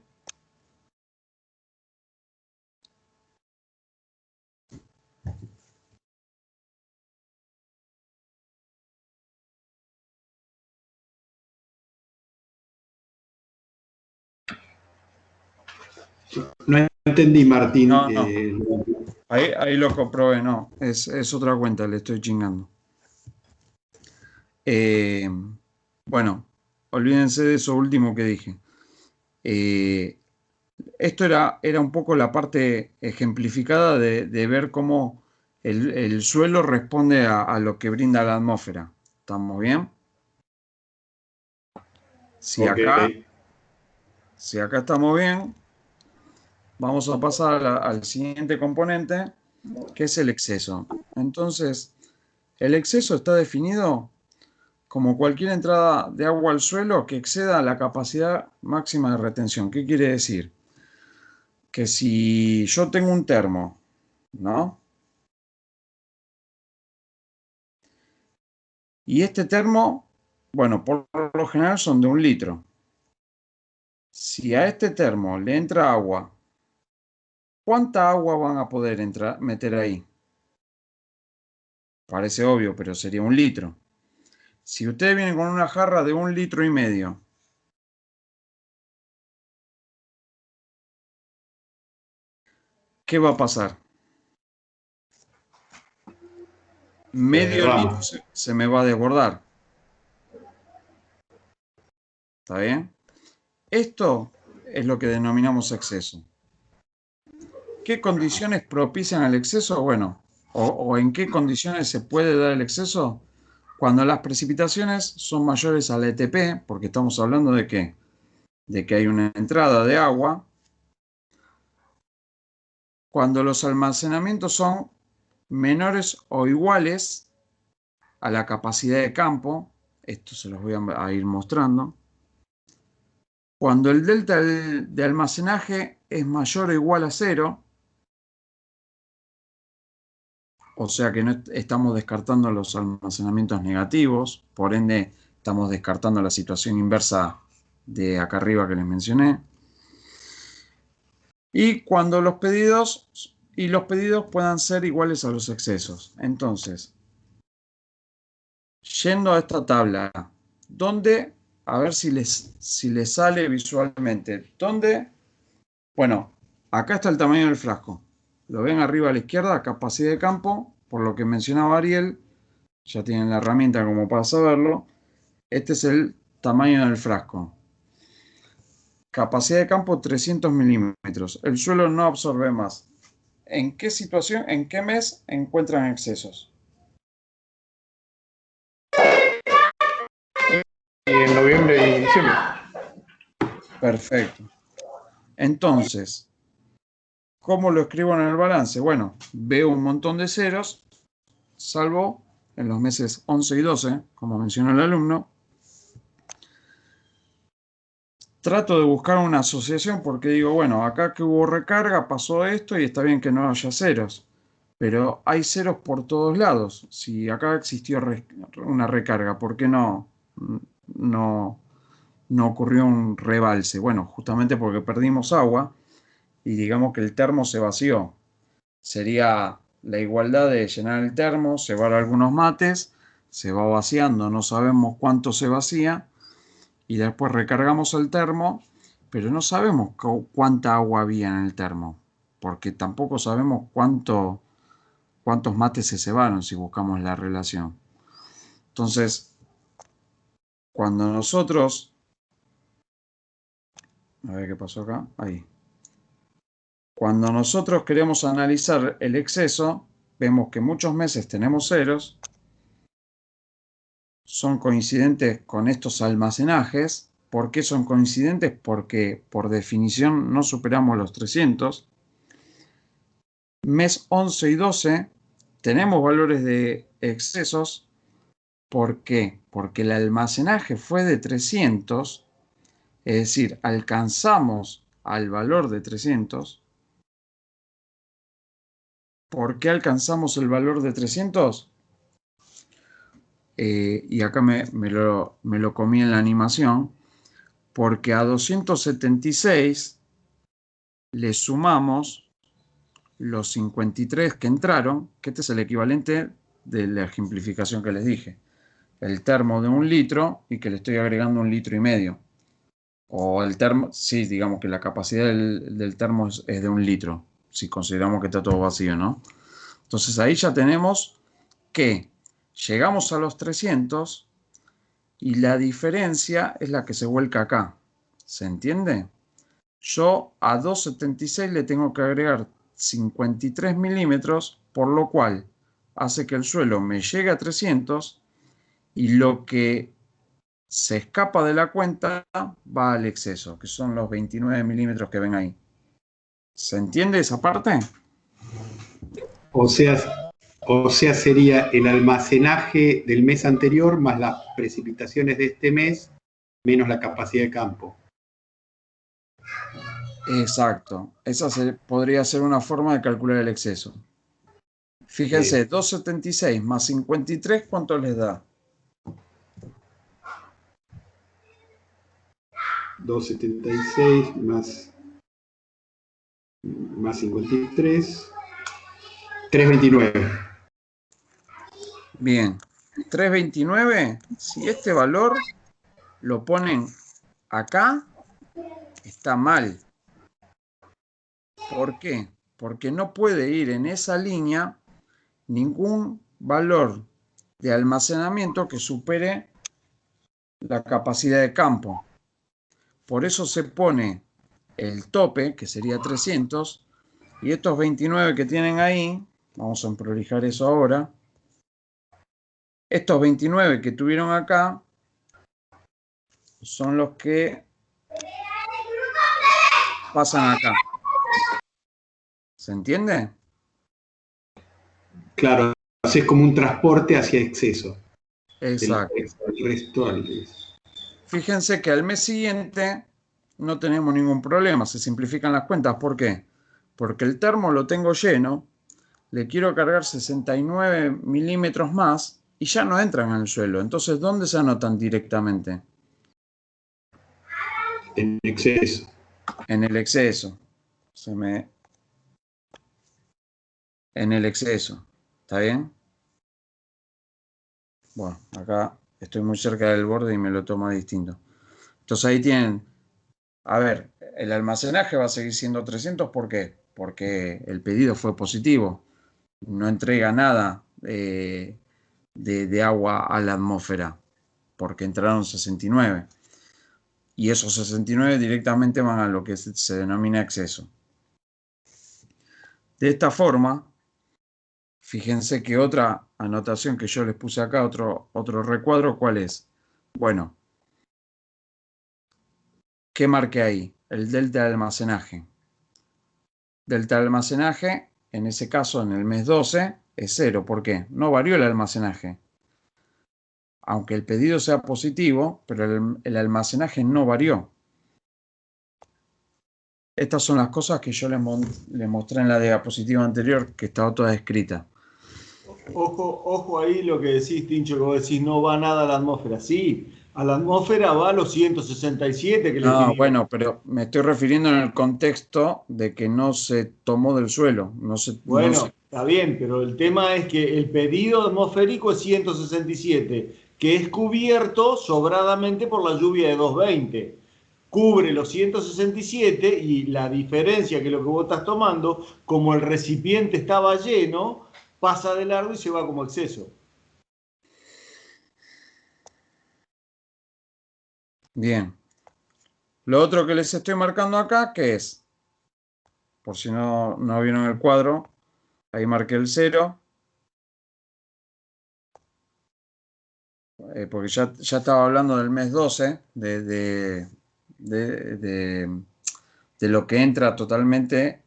Speaker 3: No entendí, Martín.
Speaker 1: No, no. Ahí lo comprobé, no. Es otra cuenta, le estoy chingando. Bueno, olvídense de eso último que dije. Esto era un poco la parte ejemplificada de ver cómo el suelo responde a lo que brinda la atmósfera. ¿Estamos bien? Si acá estamos bien, vamos a pasar al siguiente componente, que es el exceso. Entonces, el exceso está definido como cualquier entrada de agua al suelo que exceda la capacidad máxima de retención. ¿Qué quiere decir? Que si yo tengo un termo, ¿no? Y este termo, bueno, por lo general son de 1 litro. Si a este termo le entra agua, ¿cuánta agua van a poder meter ahí? Parece obvio, pero sería 1 litro. Si ustedes vienen con una jarra de 1,5 litros, ¿qué va a pasar? Medio litro se me va a desbordar. ¿Está bien? Esto es lo que denominamos exceso. ¿Qué condiciones propician el exceso? Bueno, o en qué condiciones se puede dar el exceso. Cuando las precipitaciones son mayores al ETP, porque estamos hablando de ¿qué? De que hay una entrada de agua. Cuando los almacenamientos son menores o iguales a la capacidad de campo, esto se los voy a ir mostrando. Cuando el delta de almacenaje es mayor o igual a 0, o sea que no estamos descartando los almacenamientos negativos, por ende Estamos descartando la situación inversa de acá arriba que les mencioné. Y cuando los pedidos puedan ser iguales a los excesos. Entonces, yendo a esta tabla, ¿dónde? A ver si les sale visualmente. ¿Dónde? Bueno, acá está el tamaño del frasco. Lo ven arriba a la izquierda, capacidad de campo, por lo que mencionaba Ariel. Ya tienen la herramienta como para saberlo. Este es el tamaño del frasco. Capacidad de campo 300 milímetros. El suelo no absorbe más. ¿En qué situación, en qué mes encuentran excesos?
Speaker 2: Y en noviembre y diciembre.
Speaker 1: Perfecto. Entonces, ¿cómo lo escribo en el balance? Bueno, veo un montón de ceros, salvo en los meses 11 y 12, como mencionó el alumno. Trato de buscar una asociación porque digo, bueno, acá que hubo recarga pasó esto y está bien que no haya ceros, pero hay ceros por todos lados. Si acá existió una recarga, ¿por qué no ocurrió un rebalse? Bueno, justamente porque perdimos agua y digamos que el termo se vació. Sería la igualdad de llenar el termo, cebar algunos mates, se va vaciando, no sabemos cuánto se vacía, y después recargamos el termo, pero no sabemos cuánta agua había en el termo, porque tampoco sabemos cuántos mates se cebaron si buscamos la relación. Entonces, cuando nosotros... A ver qué pasó acá. Ahí. Cuando nosotros queremos analizar el exceso, vemos que muchos meses tenemos ceros, son coincidentes con estos almacenajes. ¿Por qué son coincidentes? Porque por definición no superamos los 300. Mes 11 y 12 tenemos valores de excesos. ¿Por qué? Porque el almacenaje fue de 300, es decir, alcanzamos al valor de 300. ¿Por qué alcanzamos el valor de 300? Y acá me lo comí en la animación, porque a 276 le sumamos los 53 que entraron, que este es el equivalente de la ejemplificación que les dije. El termo de 1 litro y que le estoy agregando 1,5 litros. O el termo, sí, digamos que la capacidad del termo es de 1 litro, si consideramos que está todo vacío, ¿no? Entonces ahí ya tenemos que llegamos a los 300 y la diferencia es la que se vuelca acá. ¿Se entiende? Yo a 276 le tengo que agregar 53 milímetros, por lo cual hace que el suelo me llegue a 300 y lo que se escapa de la cuenta va al exceso, que son los 29 milímetros que ven ahí. ¿Se entiende esa parte?
Speaker 3: O sea, sería el almacenaje del mes anterior más las precipitaciones de este mes menos la capacidad de campo.
Speaker 1: Exacto. Esa podría ser una forma de calcular el exceso. Fíjense, 276 más 53, ¿cuánto les da?
Speaker 3: 276 más 53, 329.
Speaker 1: Bien, 329, si este valor lo ponen acá, está mal. ¿Por qué? Porque no puede ir en esa línea ningún valor de almacenamiento que supere la capacidad de campo. Por eso se pone el tope, que sería 300, y estos 29 que tienen ahí, vamos a prolijar eso ahora, estos 29 que tuvieron acá son los que pasan acá. ¿Se entiende?
Speaker 3: Claro, haces como un transporte hacia exceso.
Speaker 1: Exacto.
Speaker 3: El resto al exceso.
Speaker 1: Fíjense que al mes siguiente no tenemos ningún problema, se simplifican las cuentas. ¿Por qué? Porque el termo lo tengo lleno, le quiero cargar 69 milímetros más y ya no entran en el suelo. Entonces, ¿dónde se anotan directamente?
Speaker 3: En exceso.
Speaker 1: En el exceso. En el exceso. ¿Está bien? Bueno, acá estoy muy cerca del borde y me lo toma distinto. Entonces ahí tienen, a ver, el almacenaje va a seguir siendo 300, ¿por qué? Porque el pedido fue positivo. No entrega nada de agua a la atmósfera, porque entraron 69. Y esos 69 directamente van a lo que se denomina exceso. De esta forma, fíjense que otra anotación que yo les puse acá, otro recuadro, ¿cuál es? Bueno, ¿qué marqué ahí? El delta de almacenaje. Delta de almacenaje, en ese caso, en el mes 12, es 0. ¿Por qué? No varió el almacenaje. Aunque el pedido sea positivo, pero el almacenaje no varió. Estas son las cosas que yo les mostré en la diapositiva anterior, que estaba toda escrita.
Speaker 5: Ojo ahí lo que decís, Tincho, que vos decís no va nada a la atmósfera. Sí, a la atmósfera va a los 167 que les
Speaker 1: No,
Speaker 5: pidió.
Speaker 1: bueno, pero me estoy refiriendo en el contexto de que no se tomó del suelo.
Speaker 5: Bueno, está bien, pero el tema es que el pedido atmosférico es 167, que es cubierto sobradamente por la lluvia de 220. Cubre los 167 y la diferencia que lo que vos estás tomando, como el recipiente estaba lleno, pasa de largo y se va como exceso.
Speaker 1: Bien. Lo otro que les estoy marcando acá, ¿qué es? Por si no vieron el cuadro, ahí marqué el 0. Porque ya estaba hablando del mes 12, de lo que entra totalmente,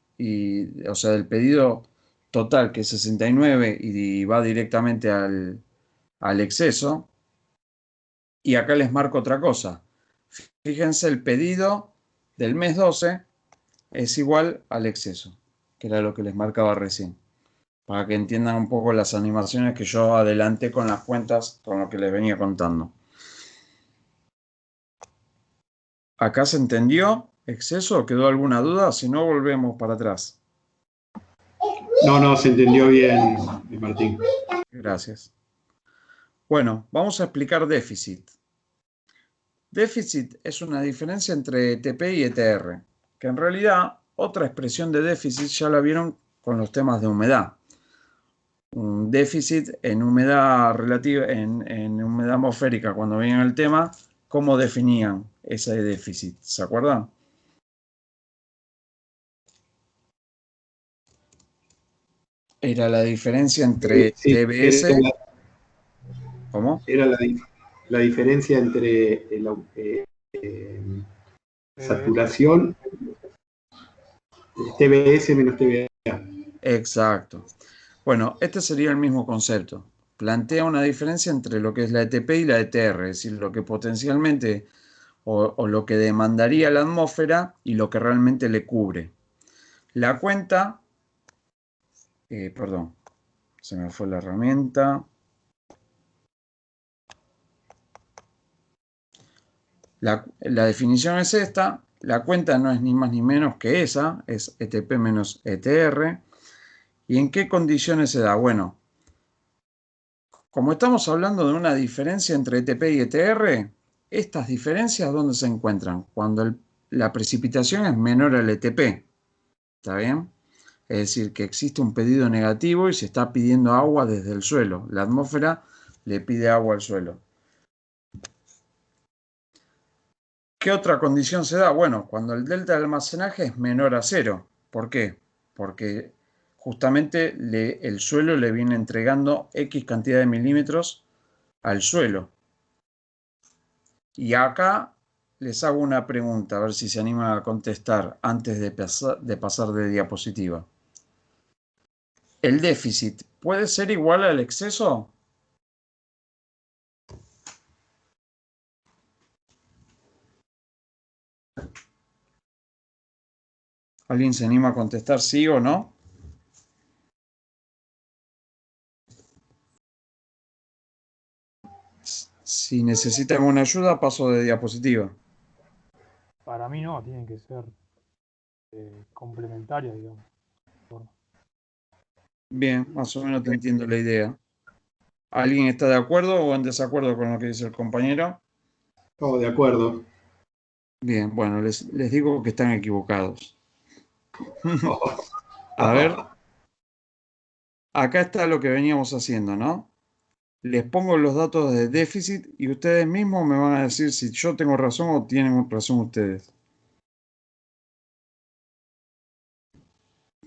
Speaker 1: o sea, del pedido total, que es 69, y va directamente al exceso. Y acá les marco otra cosa. Fíjense, el pedido del mes 12 es igual al exceso, que era lo que les marcaba recién, para que entiendan un poco las animaciones que yo adelanté con las cuentas, con lo que les venía contando. ¿Acá se entendió? ¿Exceso? ¿Quedó alguna duda? Si no, volvemos para atrás.
Speaker 3: No, se entendió bien, Martín.
Speaker 1: Gracias. Bueno, vamos a explicar déficit. Déficit es una diferencia entre ETP y ETR, que en realidad otra expresión de déficit ya la vieron con los temas de humedad. Un déficit en humedad relativa, en humedad atmosférica, cuando veían el tema, ¿cómo definían ese déficit? ¿Se acuerdan? Era la diferencia entre
Speaker 3: Sí,
Speaker 1: TBS. ¿Cómo?
Speaker 3: era la diferencia entre saturación, TBS menos TBA.
Speaker 1: Exacto. Bueno, este sería el mismo concepto. Plantea una diferencia entre lo que es la ETP y la ETR, es decir, lo que potencialmente o lo que demandaría la atmósfera y lo que realmente le cubre. La cuenta, perdón, se me fue la herramienta. La definición es esta. La cuenta no es ni más ni menos que esa, es ETP menos ETR. ¿Y en qué condiciones se da? Bueno, como estamos hablando de una diferencia entre ETP y ETR, estas diferencias ¿dónde se encuentran? Cuando la precipitación es menor al ETP. ¿Está bien? Es decir, que existe un pedido negativo y se está pidiendo agua desde el suelo. La atmósfera le pide agua al suelo. ¿Qué otra condición se da? Bueno, cuando el delta de almacenaje es menor a 0. ¿Por qué? Porque justamente el suelo le viene entregando X cantidad de milímetros al suelo. Y acá les hago una pregunta, a ver si se animan a contestar antes de pasar de diapositiva. ¿El déficit puede ser igual al exceso? ¿Alguien se anima a contestar sí o no? Si necesitan una ayuda, paso de diapositiva.
Speaker 4: Para mí no, tienen que ser complementarias, digamos.
Speaker 1: Bien, más o menos te entiendo la idea. ¿Alguien está de acuerdo o en desacuerdo con lo que dice el compañero?
Speaker 3: Todo de acuerdo.
Speaker 1: Bien, bueno, les digo que están equivocados. A ver, acá está lo que veníamos haciendo, ¿no? Les pongo los datos de déficit y ustedes mismos me van a decir si yo tengo razón o tienen razón ustedes.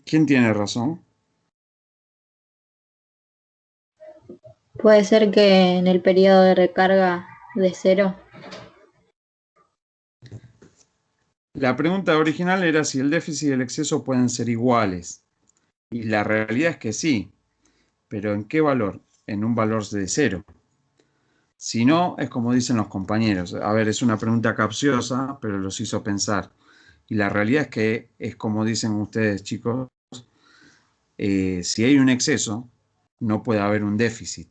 Speaker 1: ¿Quién tiene razón?
Speaker 7: Puede ser que en el periodo de recarga de 0.
Speaker 1: La pregunta original era si el déficit y el exceso pueden ser iguales. Y la realidad es que sí. ¿Pero en qué valor? En un valor de 0. Si no, es como dicen los compañeros. A ver, es una pregunta capciosa, pero los hizo pensar. Y la realidad es que es como dicen ustedes, chicos, si hay un exceso, no puede haber un déficit.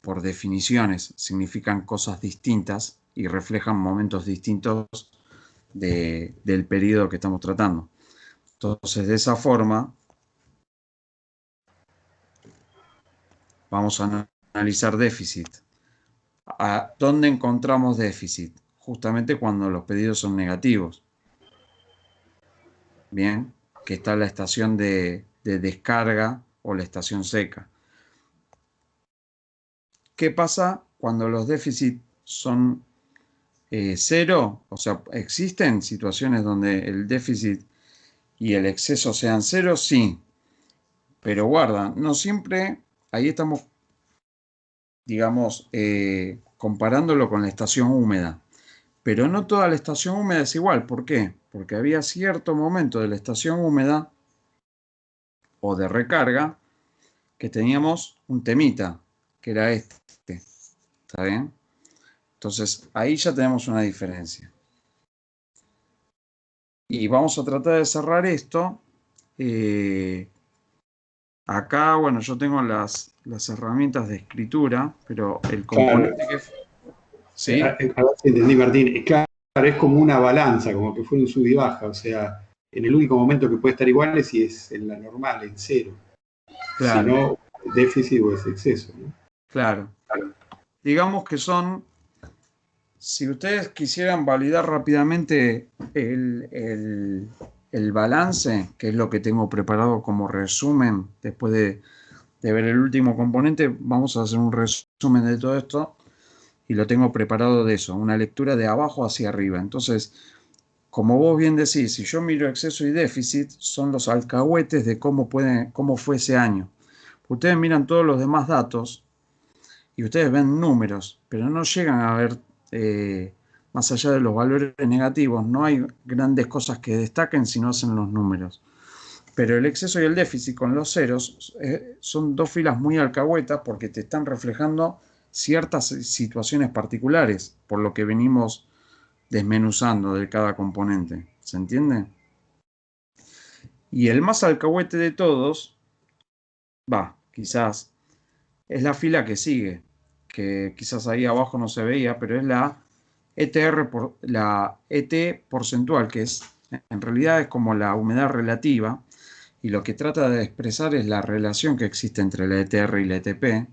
Speaker 1: Por definiciones, significan cosas distintas y reflejan momentos distintos del periodo que estamos tratando. Entonces, de esa forma, vamos a analizar déficit. ¿A dónde encontramos déficit? Justamente cuando los pedidos son negativos. Bien, que está la estación de descarga o la estación seca. ¿Qué pasa cuando los déficits son 0? O sea, ¿existen situaciones donde el déficit y el exceso sean 0? Sí, pero guarda, no siempre, ahí estamos, digamos, comparándolo con la estación húmeda. Pero no toda la estación húmeda es igual. ¿Por qué? Porque había cierto momento de la estación húmeda o de recarga que teníamos un temita, que era este. ¿Está bien? Entonces, ahí ya tenemos una diferencia. Y vamos a tratar de cerrar esto. Acá, bueno, yo tengo las herramientas de escritura, pero el componente
Speaker 3: Claro.
Speaker 1: que... ¿Sí?
Speaker 3: A ver si entendí, Martín. Claro, es como una balanza, como que fuera un sub y baja. O sea, en el único momento que puede estar igual es si es en la normal, en 0. Si
Speaker 1: Claro,
Speaker 3: no, déficit o es exceso, ¿no?
Speaker 1: claro. Digamos que son... Si ustedes quisieran validar rápidamente el balance, que es lo que tengo preparado como resumen después de ver el último componente, vamos a hacer un resumen de todo esto y lo tengo preparado de eso, una lectura de abajo hacia arriba. Entonces, como vos bien decís, si yo miro exceso y déficit, son los alcahuetes de cómo fue ese año. Ustedes miran todos los demás datos y ustedes ven números, pero no llegan a ver, más allá de los valores negativos, no hay grandes cosas que destaquen si no hacen los números. Pero el exceso y el déficit con los ceros son dos filas muy alcahuetas porque te están reflejando ciertas situaciones particulares, por lo que venimos desmenuzando de cada componente. ¿Se entiende? Y el más alcahuete de todos, quizás, es la fila que sigue, que quizás ahí abajo no se veía, pero es la la ET porcentual, que en realidad es como la humedad relativa, y lo que trata de expresar es la relación que existe entre la ETR y la ETP,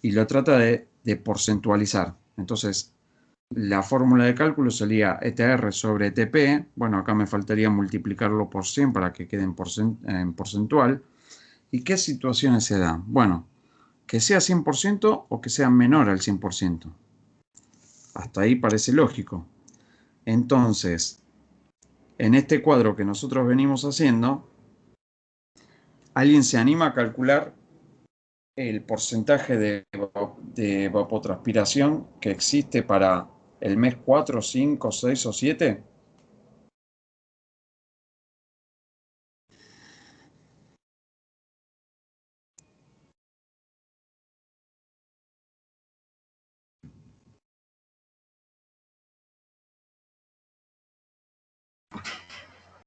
Speaker 1: y lo trata de porcentualizar. Entonces, la fórmula de cálculo sería ETR sobre ETP. Bueno, acá me faltaría multiplicarlo por 100 para que quede en porcentual. ¿Y qué situaciones se dan? Bueno, que sea 100% o que sea menor al 100%. Hasta ahí parece lógico. Entonces, en este cuadro que nosotros venimos haciendo, ¿alguien se anima a calcular el porcentaje de evapotranspiración que existe para el mes 4, 5, 6 o 7?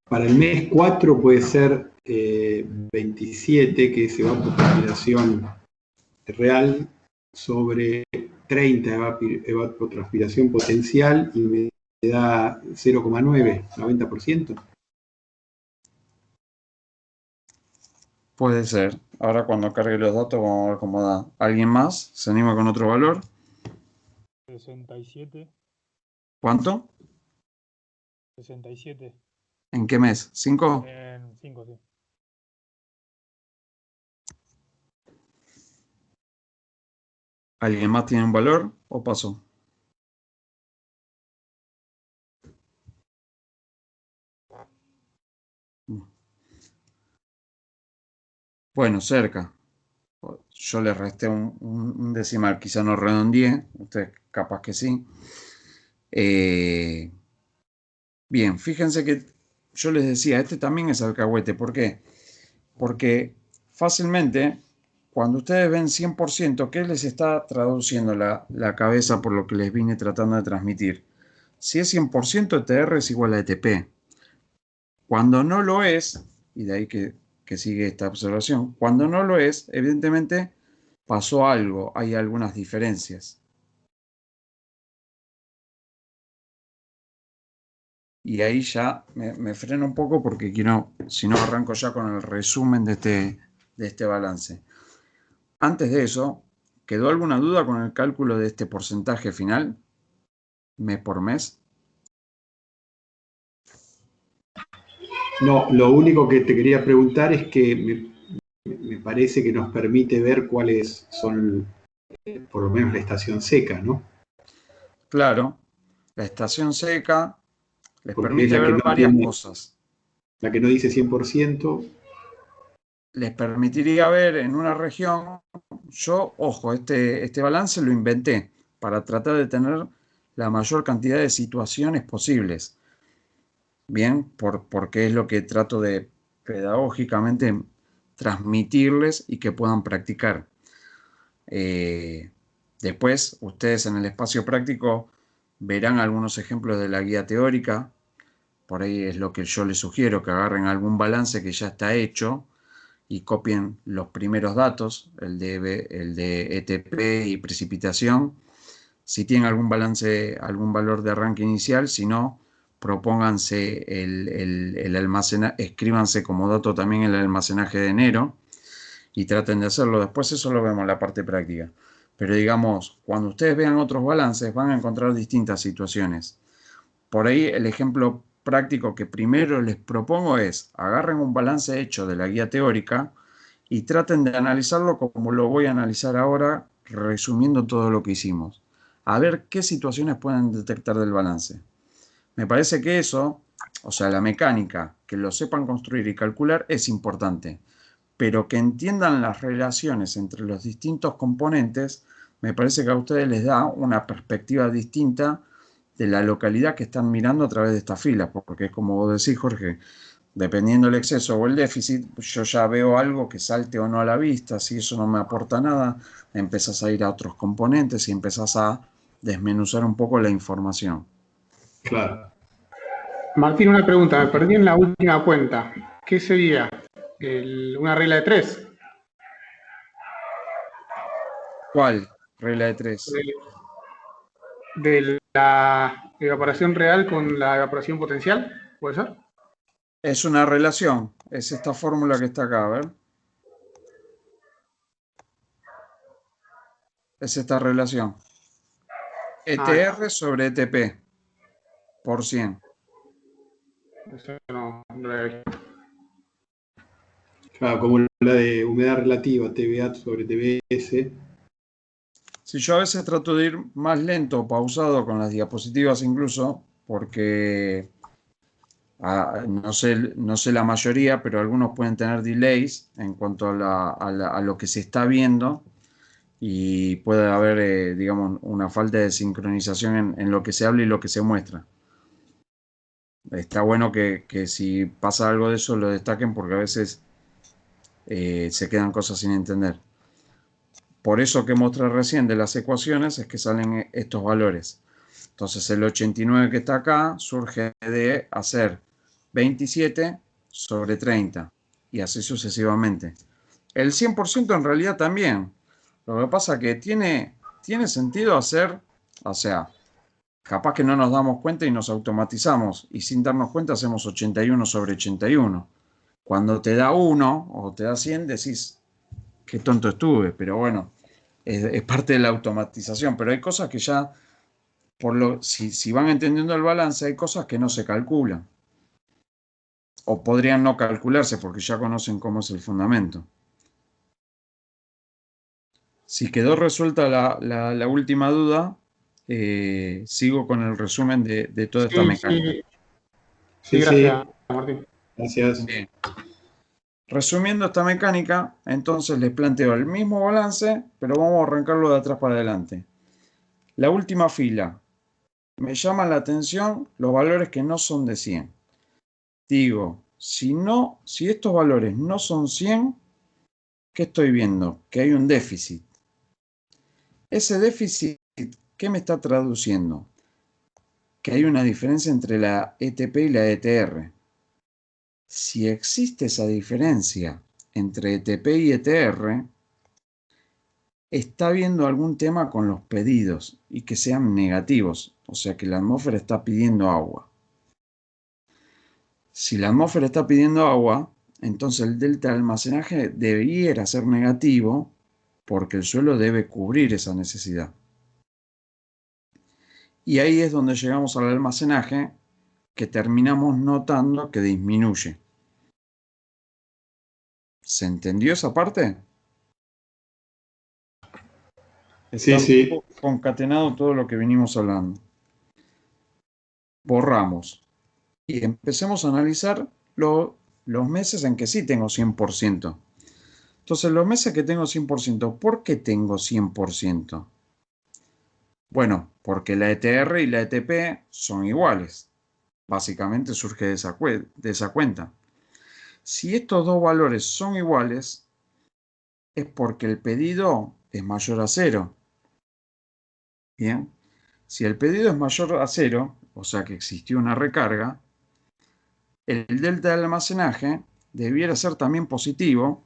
Speaker 3: Para el mes 4 puede ser 27, que es evapotranspiración real, sobre 30 evapotranspiración potencial y me da 0,9, 90%.
Speaker 1: Puede ser. Ahora cuando cargue los datos vamos a ver cómo da. ¿Alguien más se anima con otro valor?
Speaker 4: 67.
Speaker 1: ¿Cuánto?
Speaker 4: 67.
Speaker 1: ¿En qué mes? ¿5?
Speaker 4: En 5, sí.
Speaker 1: ¿Alguien más tiene un valor o paso? Bueno, cerca. Yo le resté un decimal, quizá no redondeé, ustedes capaz que sí. Bien, fíjense que yo les decía, este también es alcahuete. ¿Por qué? Porque fácilmente, cuando ustedes ven 100%, ¿qué les está traduciendo la cabeza por lo que les vine tratando de transmitir? Si es 100%, ETR es igual a ETP. Cuando no lo es, y de ahí que sigue esta observación, cuando no lo es, evidentemente pasó algo, hay algunas diferencias. Y ahí ya me freno un poco porque quiero, si no arranco ya con el resumen de este balance. Antes de eso, ¿quedó alguna duda con el cálculo de este porcentaje final, mes por mes?
Speaker 3: No, lo único que te quería preguntar es que me parece que nos permite ver cuáles son, por lo menos la estación seca, ¿no?
Speaker 1: Claro, la estación seca les
Speaker 3: Porque es
Speaker 1: permite
Speaker 3: la que
Speaker 1: ver
Speaker 3: no
Speaker 1: varias
Speaker 3: tiene,
Speaker 1: cosas.
Speaker 3: la que no dice 100%.
Speaker 1: Les permitiría ver en una región, yo, ojo, este balance lo inventé para tratar de tener la mayor cantidad de situaciones posibles. Bien, porque es lo que trato de pedagógicamente transmitirles y que puedan practicar. Después, ustedes en el espacio práctico verán algunos ejemplos de la guía teórica. Por ahí es lo que yo les sugiero, que agarren algún balance que ya está hecho y copien los primeros datos, el de ETP y precipitación. Si tienen algún balance, algún valor de arranque inicial, si no, propónganse el almacenaje, escríbanse como dato también el almacenaje de enero y traten de hacerlo. Después eso lo vemos en la parte práctica. Pero digamos, cuando ustedes vean otros balances, van a encontrar distintas situaciones. Por ahí el ejemplo práctico que primero les propongo es, agarren un balance hecho de la guía teórica y traten de analizarlo como lo voy a analizar ahora, resumiendo todo lo que hicimos. A ver qué situaciones pueden detectar del balance. Me parece que eso, o sea, la mecánica, que lo sepan construir y calcular es importante, pero que entiendan las relaciones entre los distintos componentes, me parece que a ustedes les da una perspectiva distinta de la localidad que están mirando a través de estas filas, porque es como vos decís, Jorge, dependiendo del exceso o el déficit, yo ya veo algo que salte o no a la vista. Si eso no me aporta nada, empezás a ir a otros componentes y empezás a desmenuzar un poco la información.
Speaker 3: Claro.
Speaker 2: Martín, una pregunta. Me perdí en la última cuenta. ¿Qué sería? ¿Una regla de 3?
Speaker 1: ¿Cuál? Regla de 3.
Speaker 2: De la evaporación real con la evaporación potencial, ¿puede ser?
Speaker 1: Es una relación. Es esta fórmula que está acá, a ver. Es esta relación. ETR sobre ETP por 100.
Speaker 2: Eso no lo había visto.
Speaker 3: Claro, como la de humedad relativa, TVA sobre TBS.
Speaker 1: Si yo a veces trato de ir más lento o pausado con las diapositivas incluso, porque no sé la mayoría, pero algunos pueden tener delays en cuanto a lo que se está viendo y puede haber, digamos, una falta de sincronización en lo que se habla y lo que se muestra. Está bueno que si pasa algo de eso lo destaquen porque a veces se quedan cosas sin entender. Por eso que mostré recién de las ecuaciones es que salen estos valores. Entonces el 89 que está acá surge de hacer 27 sobre 30 y así sucesivamente. El 100% en realidad también, Lo que pasa es que tiene sentido hacer, o sea, capaz que no nos damos cuenta y nos automatizamos y sin darnos cuenta hacemos 81 sobre 81. Cuando te da 1 o te da 100 decís, qué tonto estuve, pero bueno, es parte de la automatización. Pero hay cosas que ya, si van entendiendo el balance, hay cosas que no se calculan. O podrían no calcularse porque ya conocen cómo es el fundamento. Si quedó resuelta la última duda, sigo con el resumen de toda esta mecánica.
Speaker 2: Sí, gracias, Martín.
Speaker 3: Gracias.
Speaker 1: Bien. Resumiendo esta mecánica, entonces les planteo el mismo balance, pero vamos a arrancarlo de atrás para adelante. La última fila. Me llaman la atención los valores que no son de 100. Digo, si estos valores no son 100, ¿qué estoy viendo? Que hay un déficit. Ese déficit, ¿qué me está traduciendo? Que hay una diferencia entre la ETP y la ETR. Si existe esa diferencia entre ETP y ETR, está habiendo algún tema con los pedidos y que sean negativos, o sea que la atmósfera está pidiendo agua. Si la atmósfera está pidiendo agua, entonces el delta de almacenaje debiera ser negativo porque el suelo debe cubrir esa necesidad. Y ahí es donde llegamos al almacenaje que terminamos notando que disminuye. ¿Se entendió esa parte? Está
Speaker 3: Sí.
Speaker 1: concatenado todo lo que venimos hablando. Borramos. Y empecemos a analizar los meses en que sí tengo 100%. Entonces, los meses que tengo 100%, ¿por qué tengo 100%? Bueno, porque la ETR y la ETP son iguales. Básicamente surge de esa cuenta. Si estos dos valores son iguales, es porque el pedido es mayor a 0. Bien. Si el pedido es mayor a 0, o sea que existió una recarga, el delta de almacenaje debiera ser también positivo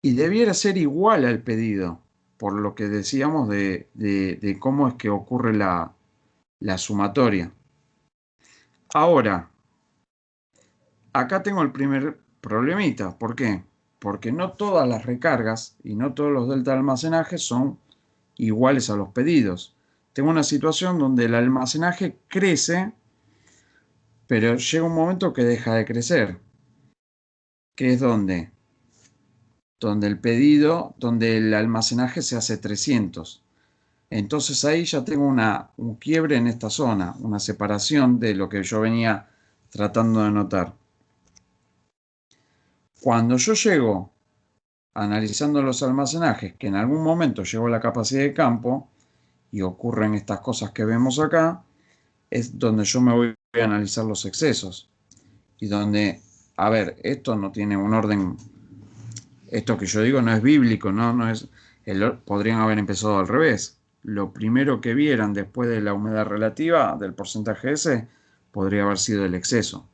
Speaker 1: y debiera ser igual al pedido, por lo que decíamos de cómo es que ocurre la sumatoria. Ahora, acá tengo el primer problemita. ¿Por qué? Porque no todas las recargas y no todos los delta de almacenaje son iguales a los pedidos. Tengo una situación donde el almacenaje crece, pero llega un momento que deja de crecer, que es donde el pedido, donde el almacenaje se hace 300. Entonces ahí ya tengo un quiebre en esta zona, una separación de lo que yo venía tratando de notar. Cuando yo llego analizando los almacenajes, que en algún momento llego a la capacidad de campo y ocurren estas cosas que vemos acá, es donde yo me voy a analizar los excesos. Y donde, a ver, esto no tiene un orden, esto que yo digo no es bíblico, no es, podrían haber empezado al revés. Lo primero que vieran después de la humedad relativa, del porcentaje ese, podría haber sido el exceso.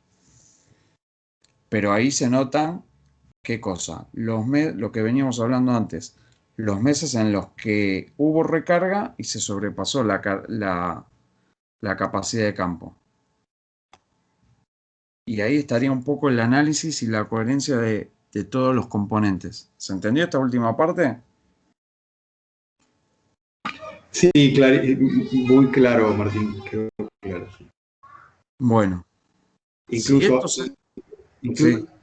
Speaker 1: Pero ahí se notan, ¿qué cosa? Lo que veníamos hablando antes, los meses en los que hubo recarga y se sobrepasó la capacidad de campo. Y ahí estaría un poco el análisis y la coherencia de todos los componentes. ¿Se entendió esta última parte?
Speaker 3: Sí, claro, muy claro, Martín. Quedó claro.
Speaker 1: Bueno.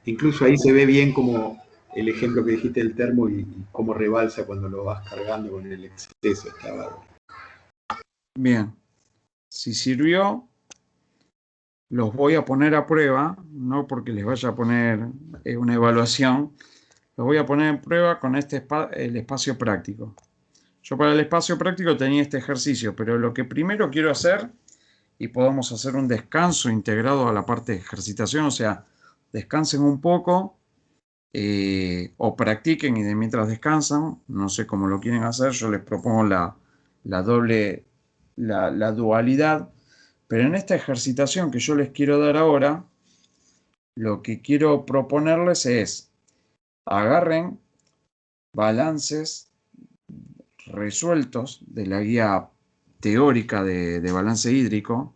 Speaker 3: Incluso ahí se ve bien como el ejemplo que dijiste del termo y cómo rebalsa cuando lo vas cargando con el exceso. Está bárbaro.
Speaker 1: Bien. Si sirvió, los voy a poner a prueba, no porque les vaya a poner una evaluación, los voy a poner en prueba con el espacio práctico. Yo para el espacio práctico tenía este ejercicio, pero lo que primero quiero hacer, y podemos hacer un descanso integrado a la parte de ejercitación, o sea, descansen un poco o practiquen y de mientras descansan, no sé cómo lo quieren hacer, yo les propongo la dualidad, pero en esta ejercitación que yo les quiero dar ahora, lo que quiero proponerles es agarren balances resueltos de la guía teórica de balance hídrico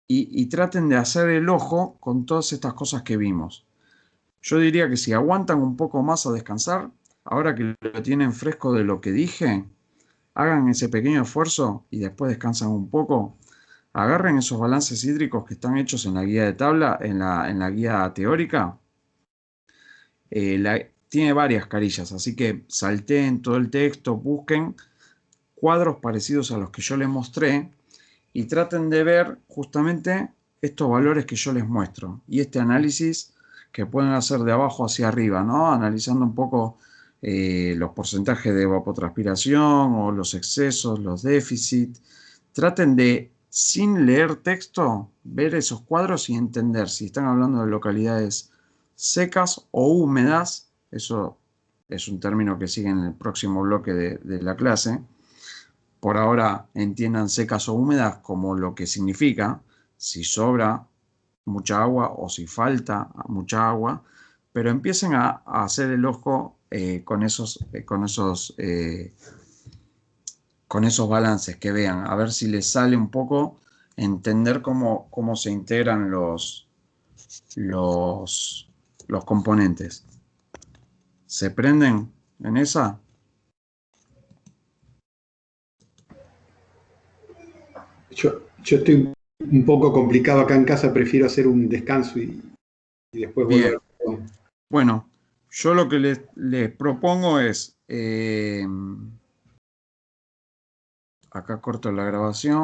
Speaker 1: y traten de hacer el ojo con todas estas cosas que vimos. Yo diría que si aguantan un poco más a descansar, ahora que lo tienen fresco de lo que dije, hagan ese pequeño esfuerzo y después descansan un poco. Agarren esos balances hídricos que están hechos en la guía de tabla, en la guía teórica. Tiene varias carillas, así que salteen todo el texto, busquen cuadros parecidos a los que yo les mostré y traten de ver justamente estos valores que yo les muestro y este análisis que pueden hacer de abajo hacia arriba, ¿no? Analizando un poco los porcentajes de evapotranspiración o los excesos, los déficits. Traten de, sin leer texto, ver esos cuadros y entender si están hablando de localidades secas o húmedas. Eso es un término que sigue en el próximo bloque de la clase. Por ahora entiendan secas o húmedas como lo que significa, si sobra mucha agua o si falta mucha agua, pero empiecen a hacer el ojo con esos balances, que vean, a ver si les sale un poco entender cómo se integran los componentes. ¿Se prenden en esa?
Speaker 3: Yo estoy un poco complicado acá en casa, prefiero hacer un descanso y después volver.
Speaker 1: Bien. Bueno, yo lo que les propongo es, acá corto la grabación.